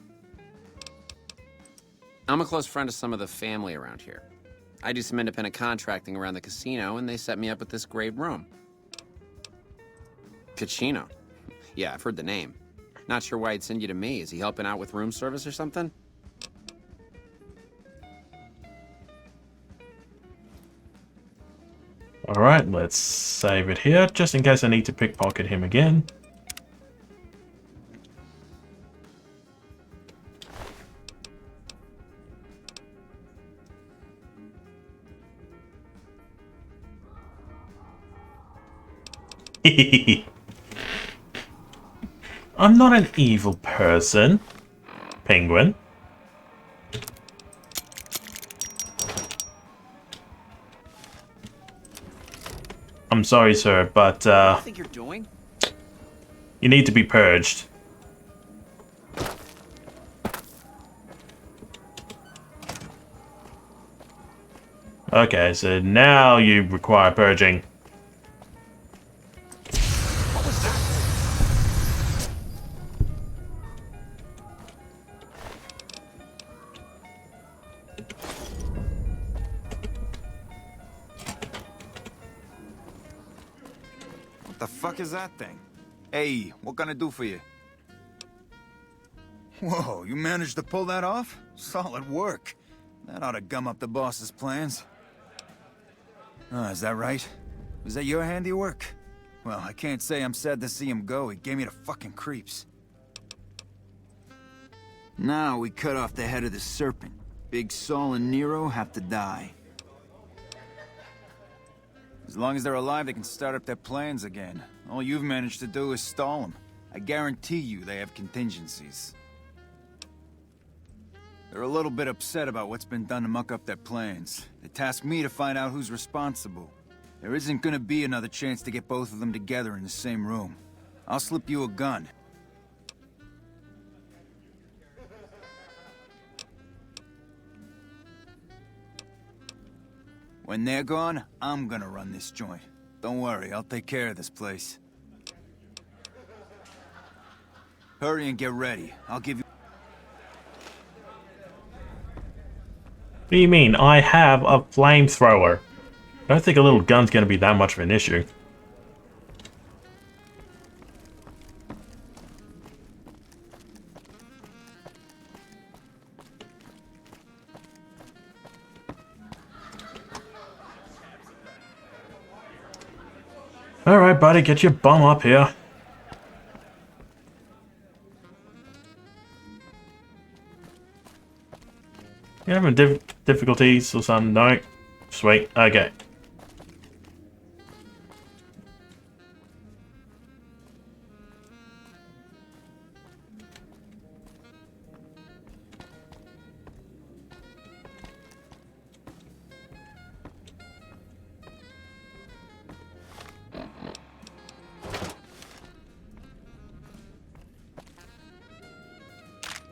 I'm a close friend of some of the family around here. I do some independent contracting around the casino, and they set me up with this great room. Cachino. Yeah, I've heard the name. Not sure why he'd send you to me. Is he helping out with room service or something? Alright, let's save it here, just in case I need to pickpocket him again. I'm not an evil person, Penguin. I'm sorry, sir, but What do you think you're doing? you need to be purged. Okay, so now you require purging. What the fuck is that thing? Hey, what can I do for you? Whoa, you managed to pull that off? Solid work. That ought to gum up the boss's plans. Is that right? Was that your handiwork? Well, I can't say I'm sad to see him go. He gave me the fucking creeps. Now we cut off the head of the serpent. Big Saul and Nero have to die. As long as they're alive, they can start up their plans again. All you've managed to do is stall them. I guarantee you they have contingencies. They're a little bit upset about what's been done to muck up their plans. They tasked me to find out who's responsible. There isn't gonna be another chance to get both of them together in the same room. I'll slip you a gun. When they're gone, I'm gonna run this joint. Don't worry, I'll take care of this place. Hurry and get ready. I'll give you... What do you mean? I have a flamethrower. I don't think a little gun's gonna be that much of an issue. Alright, buddy, get your bum up here. You having difficulties or something? No? Sweet, okay.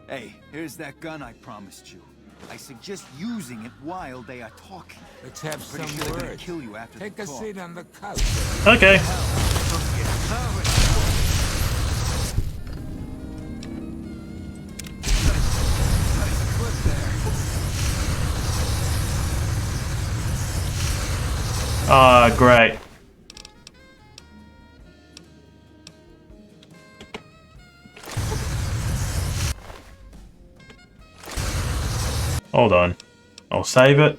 Hey, here's that gun I promised you. I suggest using it while they are talking. Let's have Pretty some sure they're gonna words. kill you after Take the a talk. seat on the couch. Okay. Ah, great. Hold on. I'll save it.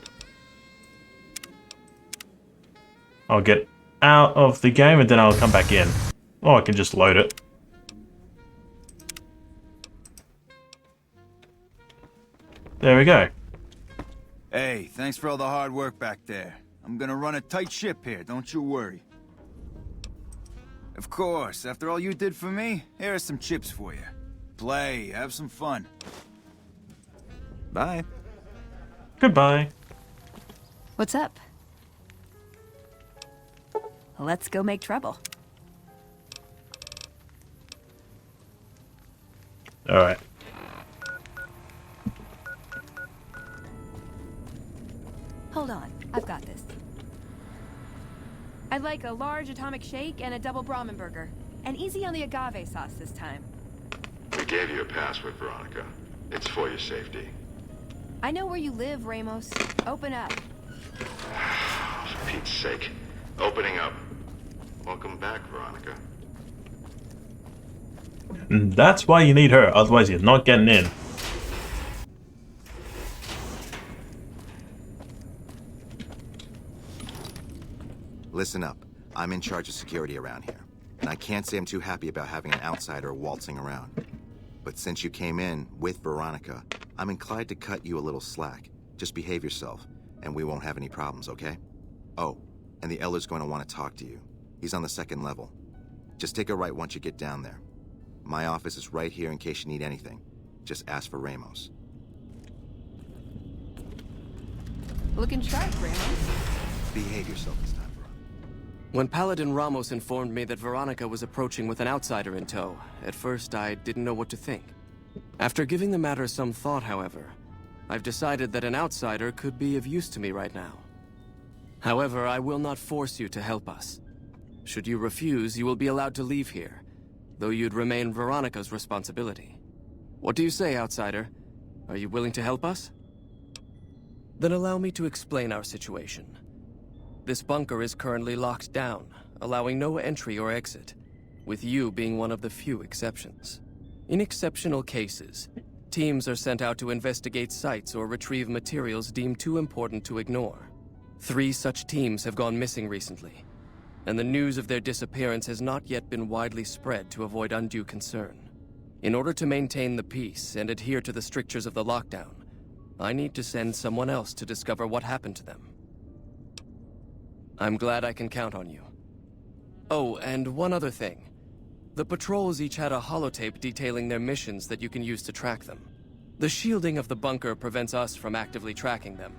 I'll get out of the game and then I'll come back in. Or I can just load it. There we go. Hey, thanks for all the hard work back there. I'm gonna run a tight ship here, don't you worry. Of course, after all you did for me, here are some chips for you. Play, have some fun. Bye. Goodbye. What's up? Let's go make trouble. Alright. Hold on, I've got this. I'd like a large atomic shake and a double Brahmin burger. And easy on the agave sauce this time. We gave you a password, Veronica. It's for your safety. I know where you live, Ramos. Open up. For Pete's sake. Opening up. Welcome back, Veronica. And that's why you need her, otherwise you're not getting in. Listen up. I'm in charge of security around here. And I can't say I'm too happy about having an outsider waltzing around. But since you came in with Veronica, I'm inclined to cut you a little slack. Just behave yourself, and we won't have any problems, okay? Oh, and the Elder's going to want to talk to you. He's on the 2nd level. Just take a right once you get down there. My office is right here in case you need anything. Just ask for Ramos. Looking sharp, Ramos. Behave yourself this time. When Paladin Ramos informed me that Veronica was approaching with an outsider in tow, at first I didn't know what to think. After giving the matter some thought, however, I've decided that an outsider could be of use to me right now. However, I will not force you to help us. Should you refuse, you will be allowed to leave here, though you'd remain Veronica's responsibility. What do you say, outsider? Are you willing to help us? Then allow me to explain our situation. This bunker is currently locked down, allowing no entry or exit, with you being one of the few exceptions. In exceptional cases, teams are sent out to investigate sites or retrieve materials deemed too important to ignore. 3 such teams have gone missing recently, and the news of their disappearance has not yet been widely spread to avoid undue concern. In order to maintain the peace and adhere to the strictures of the lockdown, I need to send someone else to discover what happened to them. I'm glad I can count on you. Oh, and one other thing. The patrols each had a holotape detailing their missions that you can use to track them. The shielding of the bunker prevents us from actively tracking them,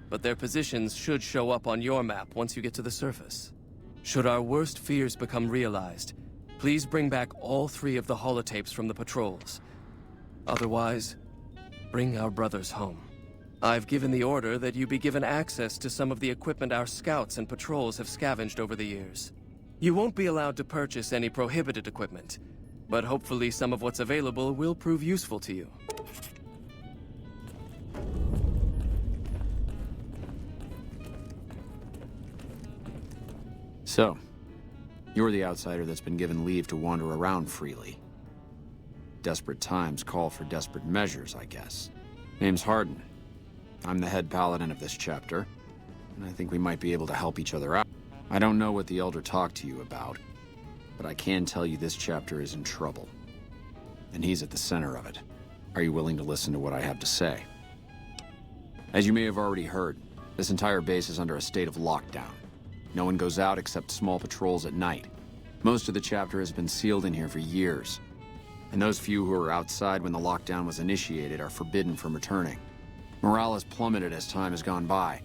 but their positions should show up on your map once you get to the surface. Should our worst fears become realized, please bring back all 3 of the holotapes from the patrols. Otherwise, bring our brothers home. I've given the order that you be given access to some of the equipment our scouts and patrols have scavenged over the years. You won't be allowed to purchase any prohibited equipment, but hopefully some of what's available will prove useful to you. So, you're the outsider that's been given leave to wander around freely. Desperate times call for desperate measures, I guess. Name's Hardin. I'm the head paladin of this chapter, and I think we might be able to help each other out. I don't know what the Elder talked to you about, but I can tell you this chapter is in trouble. And he's at the center of it. Are you willing to listen to what I have to say? As you may have already heard, this entire base is under a state of lockdown. No one goes out except small patrols at night. Most of the chapter has been sealed in here for years, and those few who were outside when the lockdown was initiated are forbidden from returning. Morale has plummeted as time has gone by,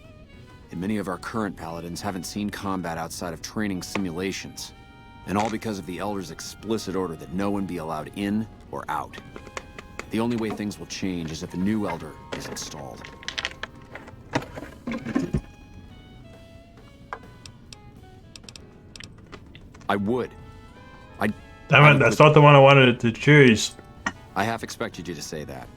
and many of our current paladins haven't seen combat outside of training simulations, and all because of the Elder's explicit order that no one be allowed in or out. The only way things will change is if a new Elder is installed. I would. Damn it, that's not the one I wanted to choose. I half expected you to say that.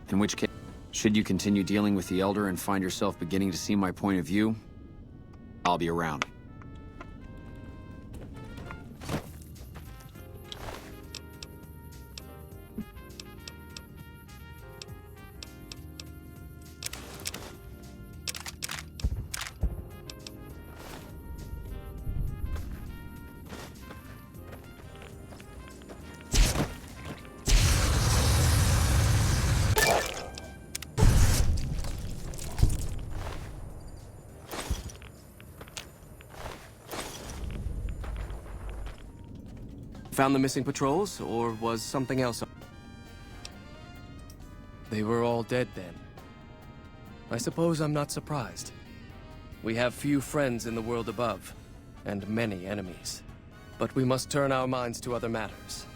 In which case, should you continue dealing with the Elder and find yourself beginning to see my point of view, I'll be around. found the missing patrols, or was something else? They were all dead then. I suppose I'm not surprised. We have few friends in the world above, and many enemies. But we must turn our minds to other matters.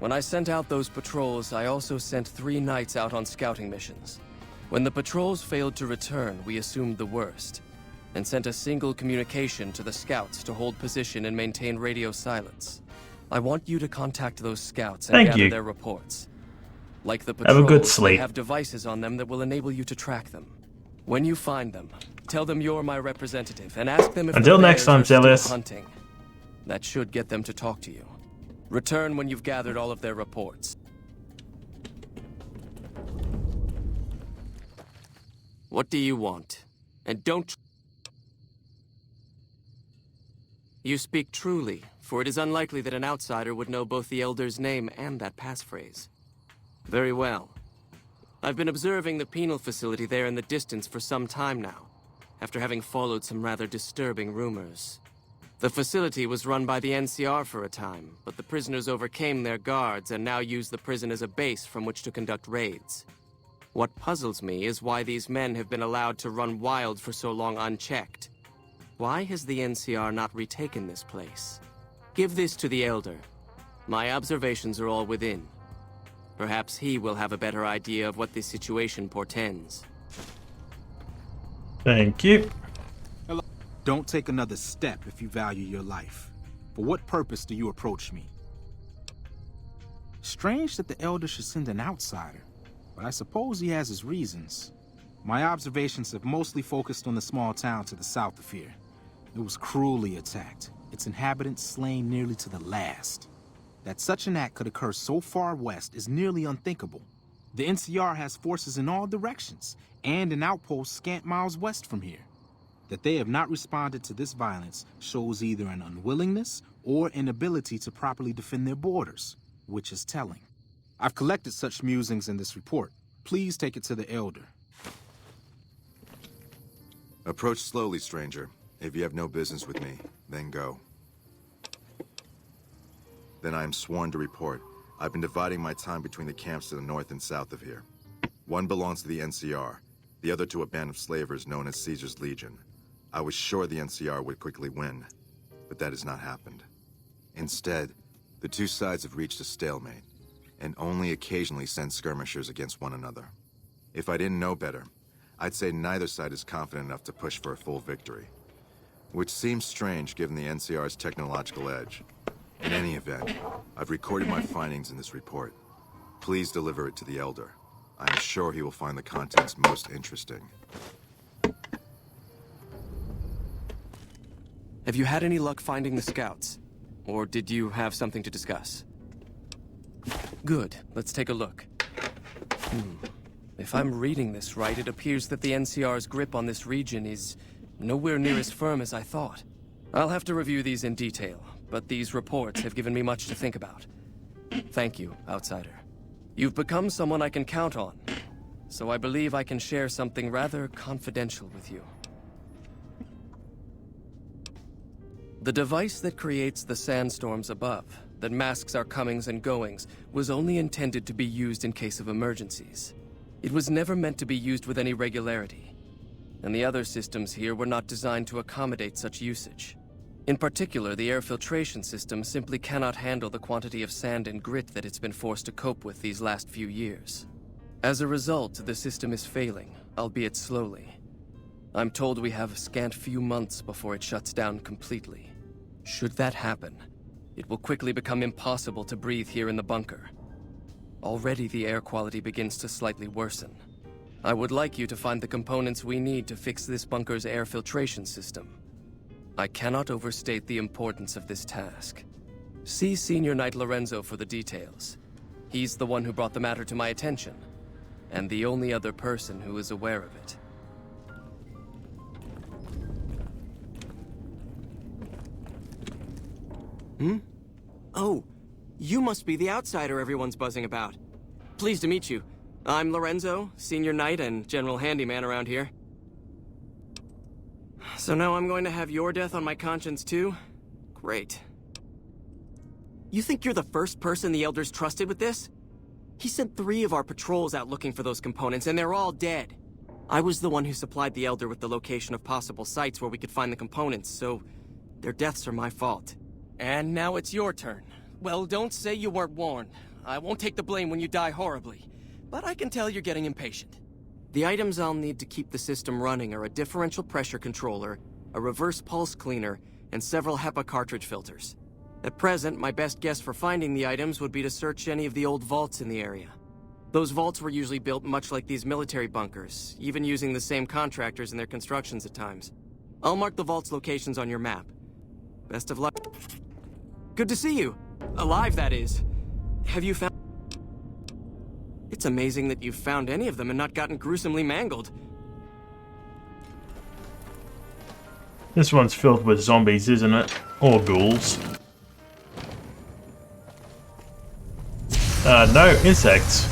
When I sent out those patrols, I also sent 3 knights out on scouting missions. When the patrols failed to return, we assumed the worst, and sent a single communication to the scouts to hold position and maintain radio silence. I want you to contact those scouts and gather their reports. Like the patrols, have a good sleep. They have devices on them that will enable you to track them. When you find them, tell them you're my representative and ask them if Until the next time, bears are still Silas. hunting. That should get them to talk to you. Return when you've gathered all of their reports. What do you want? And don't... You speak truly, for it is unlikely that an outsider would know both the Elder's name and that passphrase. Very well. I've been observing the penal facility there in the distance for some time now, after having followed some rather disturbing rumors. The facility was run by the NCR for a time, but the prisoners overcame their guards and now use the prison as a base from which to conduct raids. What puzzles me is why these men have been allowed to run wild for so long unchecked. Why has the NCR not retaken this place? Give this to the Elder. My observations are all within. Perhaps he will have a better idea of what this situation portends. Thank you. Don't take another step if you value your life. For what purpose do you approach me? Strange that the Elder should send an outsider, but I suppose he has his reasons. My observations have mostly focused on the small town to the south of here. It was cruelly attacked, its inhabitants slain nearly to the last. That such an act could occur so far west is nearly unthinkable. The NCR has forces in all directions, and an outpost scant miles west from here. That they have not responded to this violence shows either an unwillingness or inability to properly defend their borders, which is telling. I've collected such musings in this report. Please take it to the Elder. Approach slowly, stranger. If you have no business with me, then go. Then I am sworn to report. I've been dividing my time between the camps to the north and south of here. One belongs to the NCR, the other to a band of slavers known as Caesar's Legion. I was sure the NCR would quickly win, but that has not happened. Instead, the two sides have reached a stalemate, and only occasionally send skirmishers against one another. If I didn't know better, I'd say neither side is confident enough to push for a full victory. Which seems strange given the NCR's technological edge. In any event, I've recorded my findings in this report. Please deliver it to the Elder. I am sure he will find the contents most interesting. Have you had any luck finding the scouts? Or did you have something to discuss? Good. Let's take a look. If I'm reading this right, it appears that the NCR's grip on this region is nowhere near as firm as I thought. I'll have to review these in detail, but these reports have given me much to think about. Thank you, Outsider. You've become someone I can count on, so I believe I can share something rather confidential with you. The device that creates the sandstorms above, that masks our comings and goings, was only intended to be used in case of emergencies. It was never meant to be used with any regularity, and the other systems here were not designed to accommodate such usage. In particular, the air filtration system simply cannot handle the quantity of sand and grit that it's been forced to cope with these last few years. As a result, the system is failing, albeit slowly. I'm told we have a scant few months before it shuts down completely. Should that happen, it will quickly become impossible to breathe here in the bunker. Already the air quality begins to slightly worsen. I would like you to find the components we need to fix this bunker's air filtration system. I cannot overstate the importance of this task. See Senior Knight Lorenzo for the details. He's the one who brought the matter to my attention, and the only other person who is aware of it. Oh, you must be the outsider everyone's buzzing about. Pleased to meet you. I'm Lorenzo, Senior Knight and General Handyman around here. So now I'm going to have your death on my conscience too? Great. You think you're the first person the Elders trusted with this? He sent 3 of our patrols out looking for those components, and they're all dead. I was the one who supplied the Elder with the location of possible sites where we could find the components, so their deaths are my fault. And now it's your turn. Well, don't say you weren't warned. I won't take the blame when you die horribly, but I can tell you're getting impatient. The items I'll need to keep the system running are a differential pressure controller, a reverse pulse cleaner, and several HEPA cartridge filters. At present, my best guess for finding the items would be to search any of the old vaults in the area. Those vaults were usually built much like these military bunkers, even using the same contractors in their constructions at times. I'll mark the vault's locations on your map. Best of luck. Good to see you. Alive, that is. Have you found... It's amazing that you've found any of them and not gotten gruesomely mangled. This one's filled with zombies, isn't it? Or ghouls. No, insects.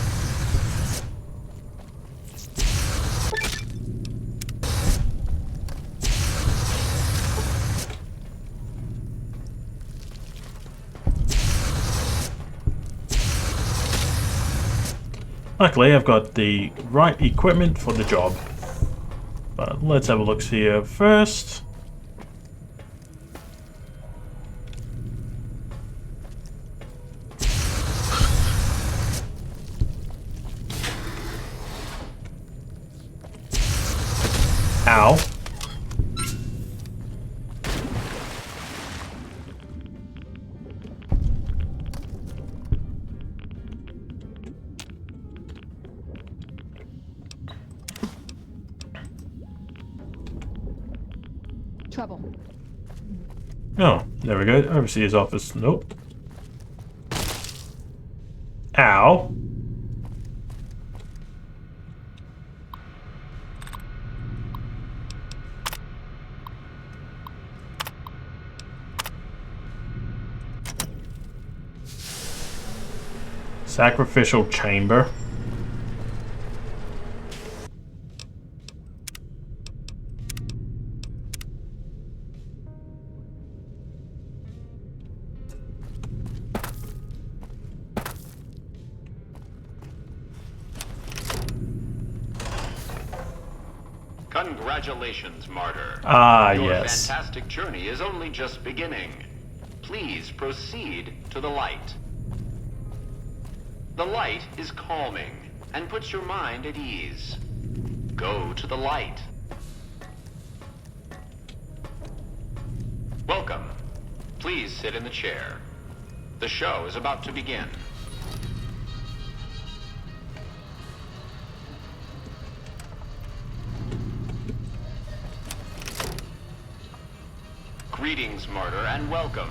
Luckily, I've got the right equipment for the job. But let's have a look here first. Ow. Trouble. Oh, there we go. Overseer's office. Nope. Ow. Sacrificial chamber. Congratulations, Martyr. Your yes. Your fantastic journey is only just beginning. Please proceed to the light. The light is calming and puts your mind at ease. Go to the light. Welcome. Please sit in the chair. The show is about to begin. Greetings, Martyr, and welcome.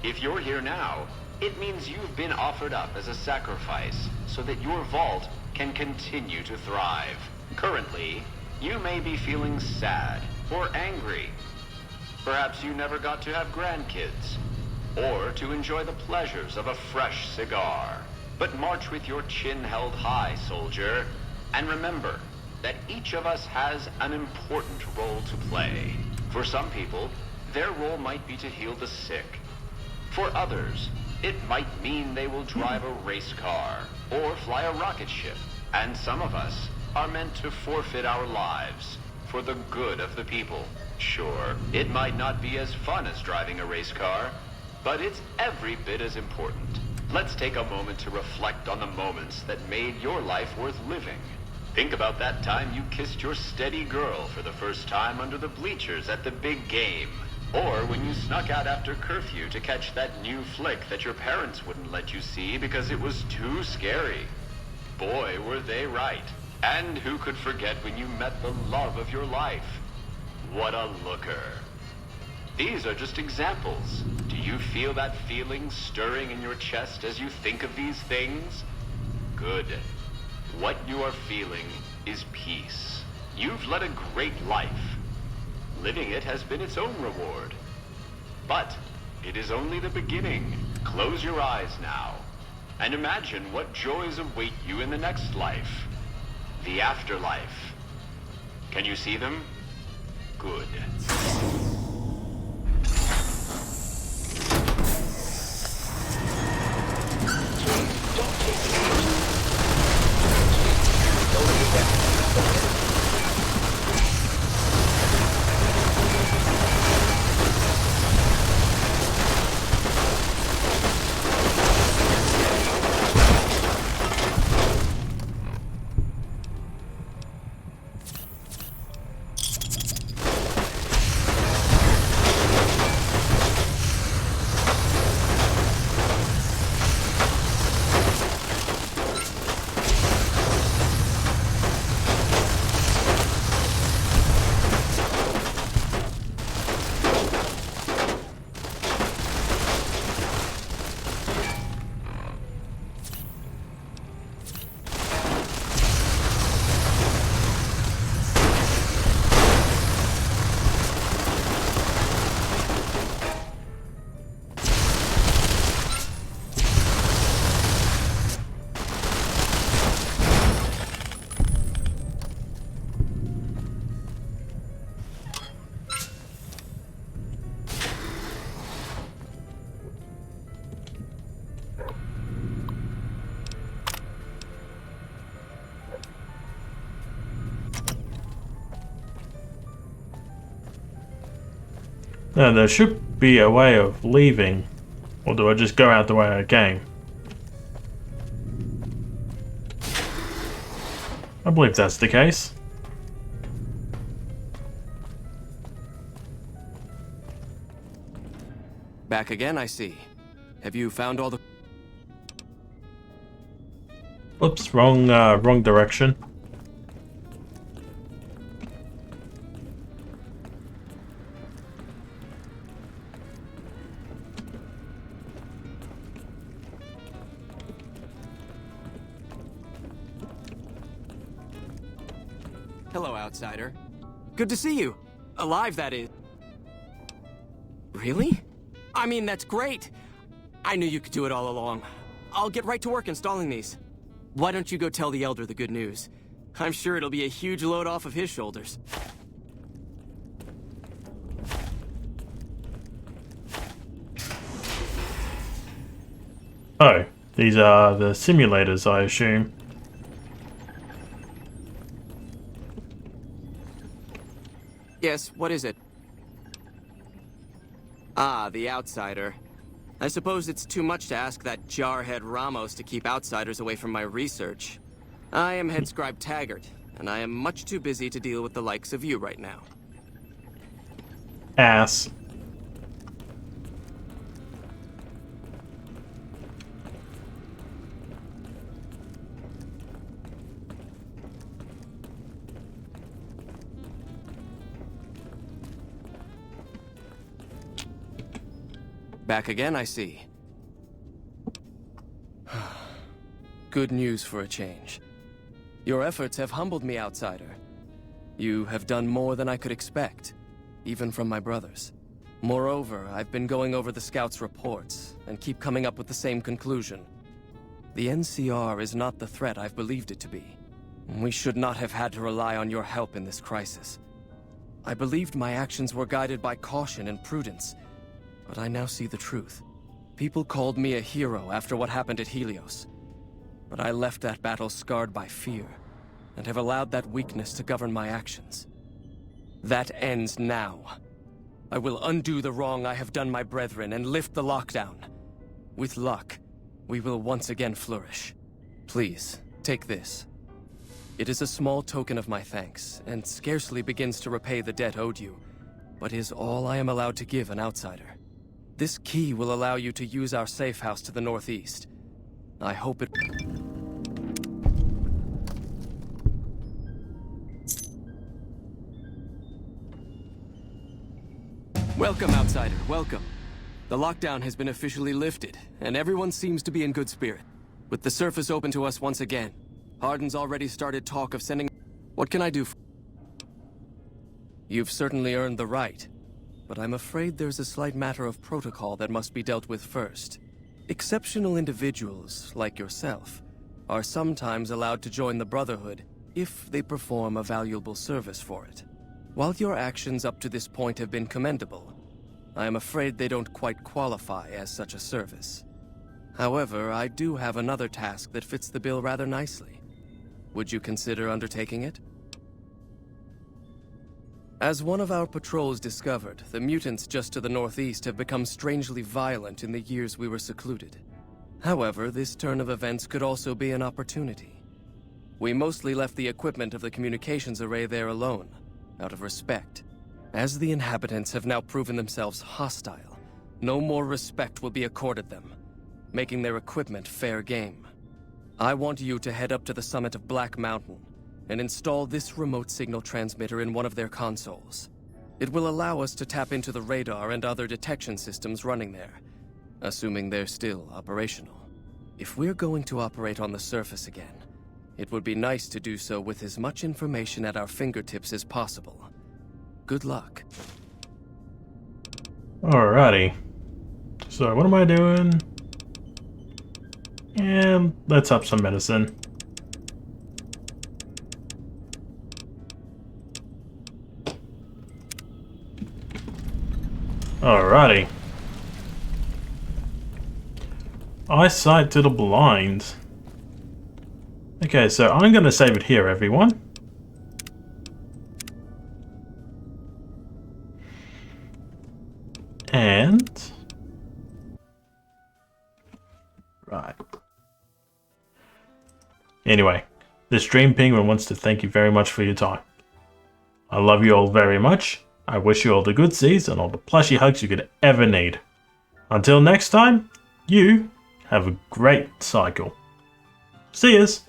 If you're here now, it means you've been offered up as a sacrifice so that your vault can continue to thrive. Currently, you may be feeling sad or angry. Perhaps you never got to have grandkids, or to enjoy the pleasures of a fresh cigar. But march with your chin held high, soldier, and remember that each of us has an important role to play. For some people, their role might be to heal the sick. For others, it might mean they will drive a race car or fly a rocket ship. And some of us are meant to forfeit our lives for the good of the people. Sure, it might not be as fun as driving a race car, but it's every bit as important. Let's take a moment to reflect on the moments that made your life worth living. Think about that time you kissed your steady girl for the first time under the bleachers at the big game. Or when you snuck out after curfew to catch that new flick that your parents wouldn't let you see because it was too scary. Boy, were they right. And who could forget when you met the love of your life? What a looker. These are just examples. Do you feel that feeling stirring in your chest as you think of these things? Good. What you are feeling is peace. You've led a great life. Living it has been its own reward. But it is only the beginning. Close your eyes now, and imagine what joys await you in the next life. The afterlife. Can you see them? Good. No, there should be a way of leaving. Or do I just go out the way I came? I believe that's the case. Back again, I see. Have you found all the... Oops, wrong direction. Hello, outsider. Good to see you. Alive, that is. Really? I mean, that's great. I knew you could do it all along. I'll get right to work installing these. Why don't you go tell the Elder the good news? I'm sure it'll be a huge load off of his shoulders. Oh, these are the simulators, I assume. Yes, what is it? Ah, the outsider. I suppose it's too much to ask that jarhead Ramos to keep outsiders away from my research. I am Head Scribe Taggart, and I am much too busy to deal with the likes of you right now. Ass. Back again, I see. Good news for a change. Your efforts have humbled me, outsider. You have done more than I could expect, even from my brothers. Moreover, I've been going over the scouts' reports, and keep coming up with the same conclusion. The NCR is not the threat I've believed it to be. We should not have had to rely on your help in this crisis. I believed my actions were guided by caution and prudence, but I now see the truth. People called me a hero after what happened at Helios. But I left that battle scarred by fear, and have allowed that weakness to govern my actions. That ends now. I will undo the wrong I have done my brethren and lift the lockdown. With luck, we will once again flourish. Please, take this. It is a small token of my thanks, and scarcely begins to repay the debt owed you, but is all I am allowed to give an outsider. This key will allow you to use our safe house to the northeast. I hope it... Welcome, outsider, welcome. The lockdown has been officially lifted, and everyone seems to be in good spirit. With the surface open to us once again, Hardin's already started talk of sending... What can I do for... You've certainly earned the right, but I'm afraid there's a slight matter of protocol that must be dealt with first. Exceptional individuals, like yourself, are sometimes allowed to join the Brotherhood if they perform a valuable service for it. While your actions up to this point have been commendable, I am afraid they don't quite qualify as such a service. However, I do have another task that fits the bill rather nicely. Would you consider undertaking it? As one of our patrols discovered, the mutants just to the northeast have become strangely violent in the years we were secluded. However, this turn of events could also be an opportunity. We mostly left the equipment of the communications array there alone, out of respect. As the inhabitants have now proven themselves hostile, no more respect will be accorded them, making their equipment fair game. I want you to head up to the summit of Black Mountain and install this remote signal transmitter in one of their consoles. It will allow us to tap into the radar and other detection systems running there, assuming they're still operational. If we're going to operate on the surface again, it would be nice to do so with as much information at our fingertips as possible. Good luck. Alrighty. So what am I doing? And let's up some medicine. Alrighty. Eyesight to the blind. Okay, so I'm gonna save it here, everyone. And... right. Anyway, this Dream Penguin wants to thank you very much for your time. I love you all very much. I wish you all the good seas and all the plushy hugs you could ever need. Until next time, you have a great cycle. See yous!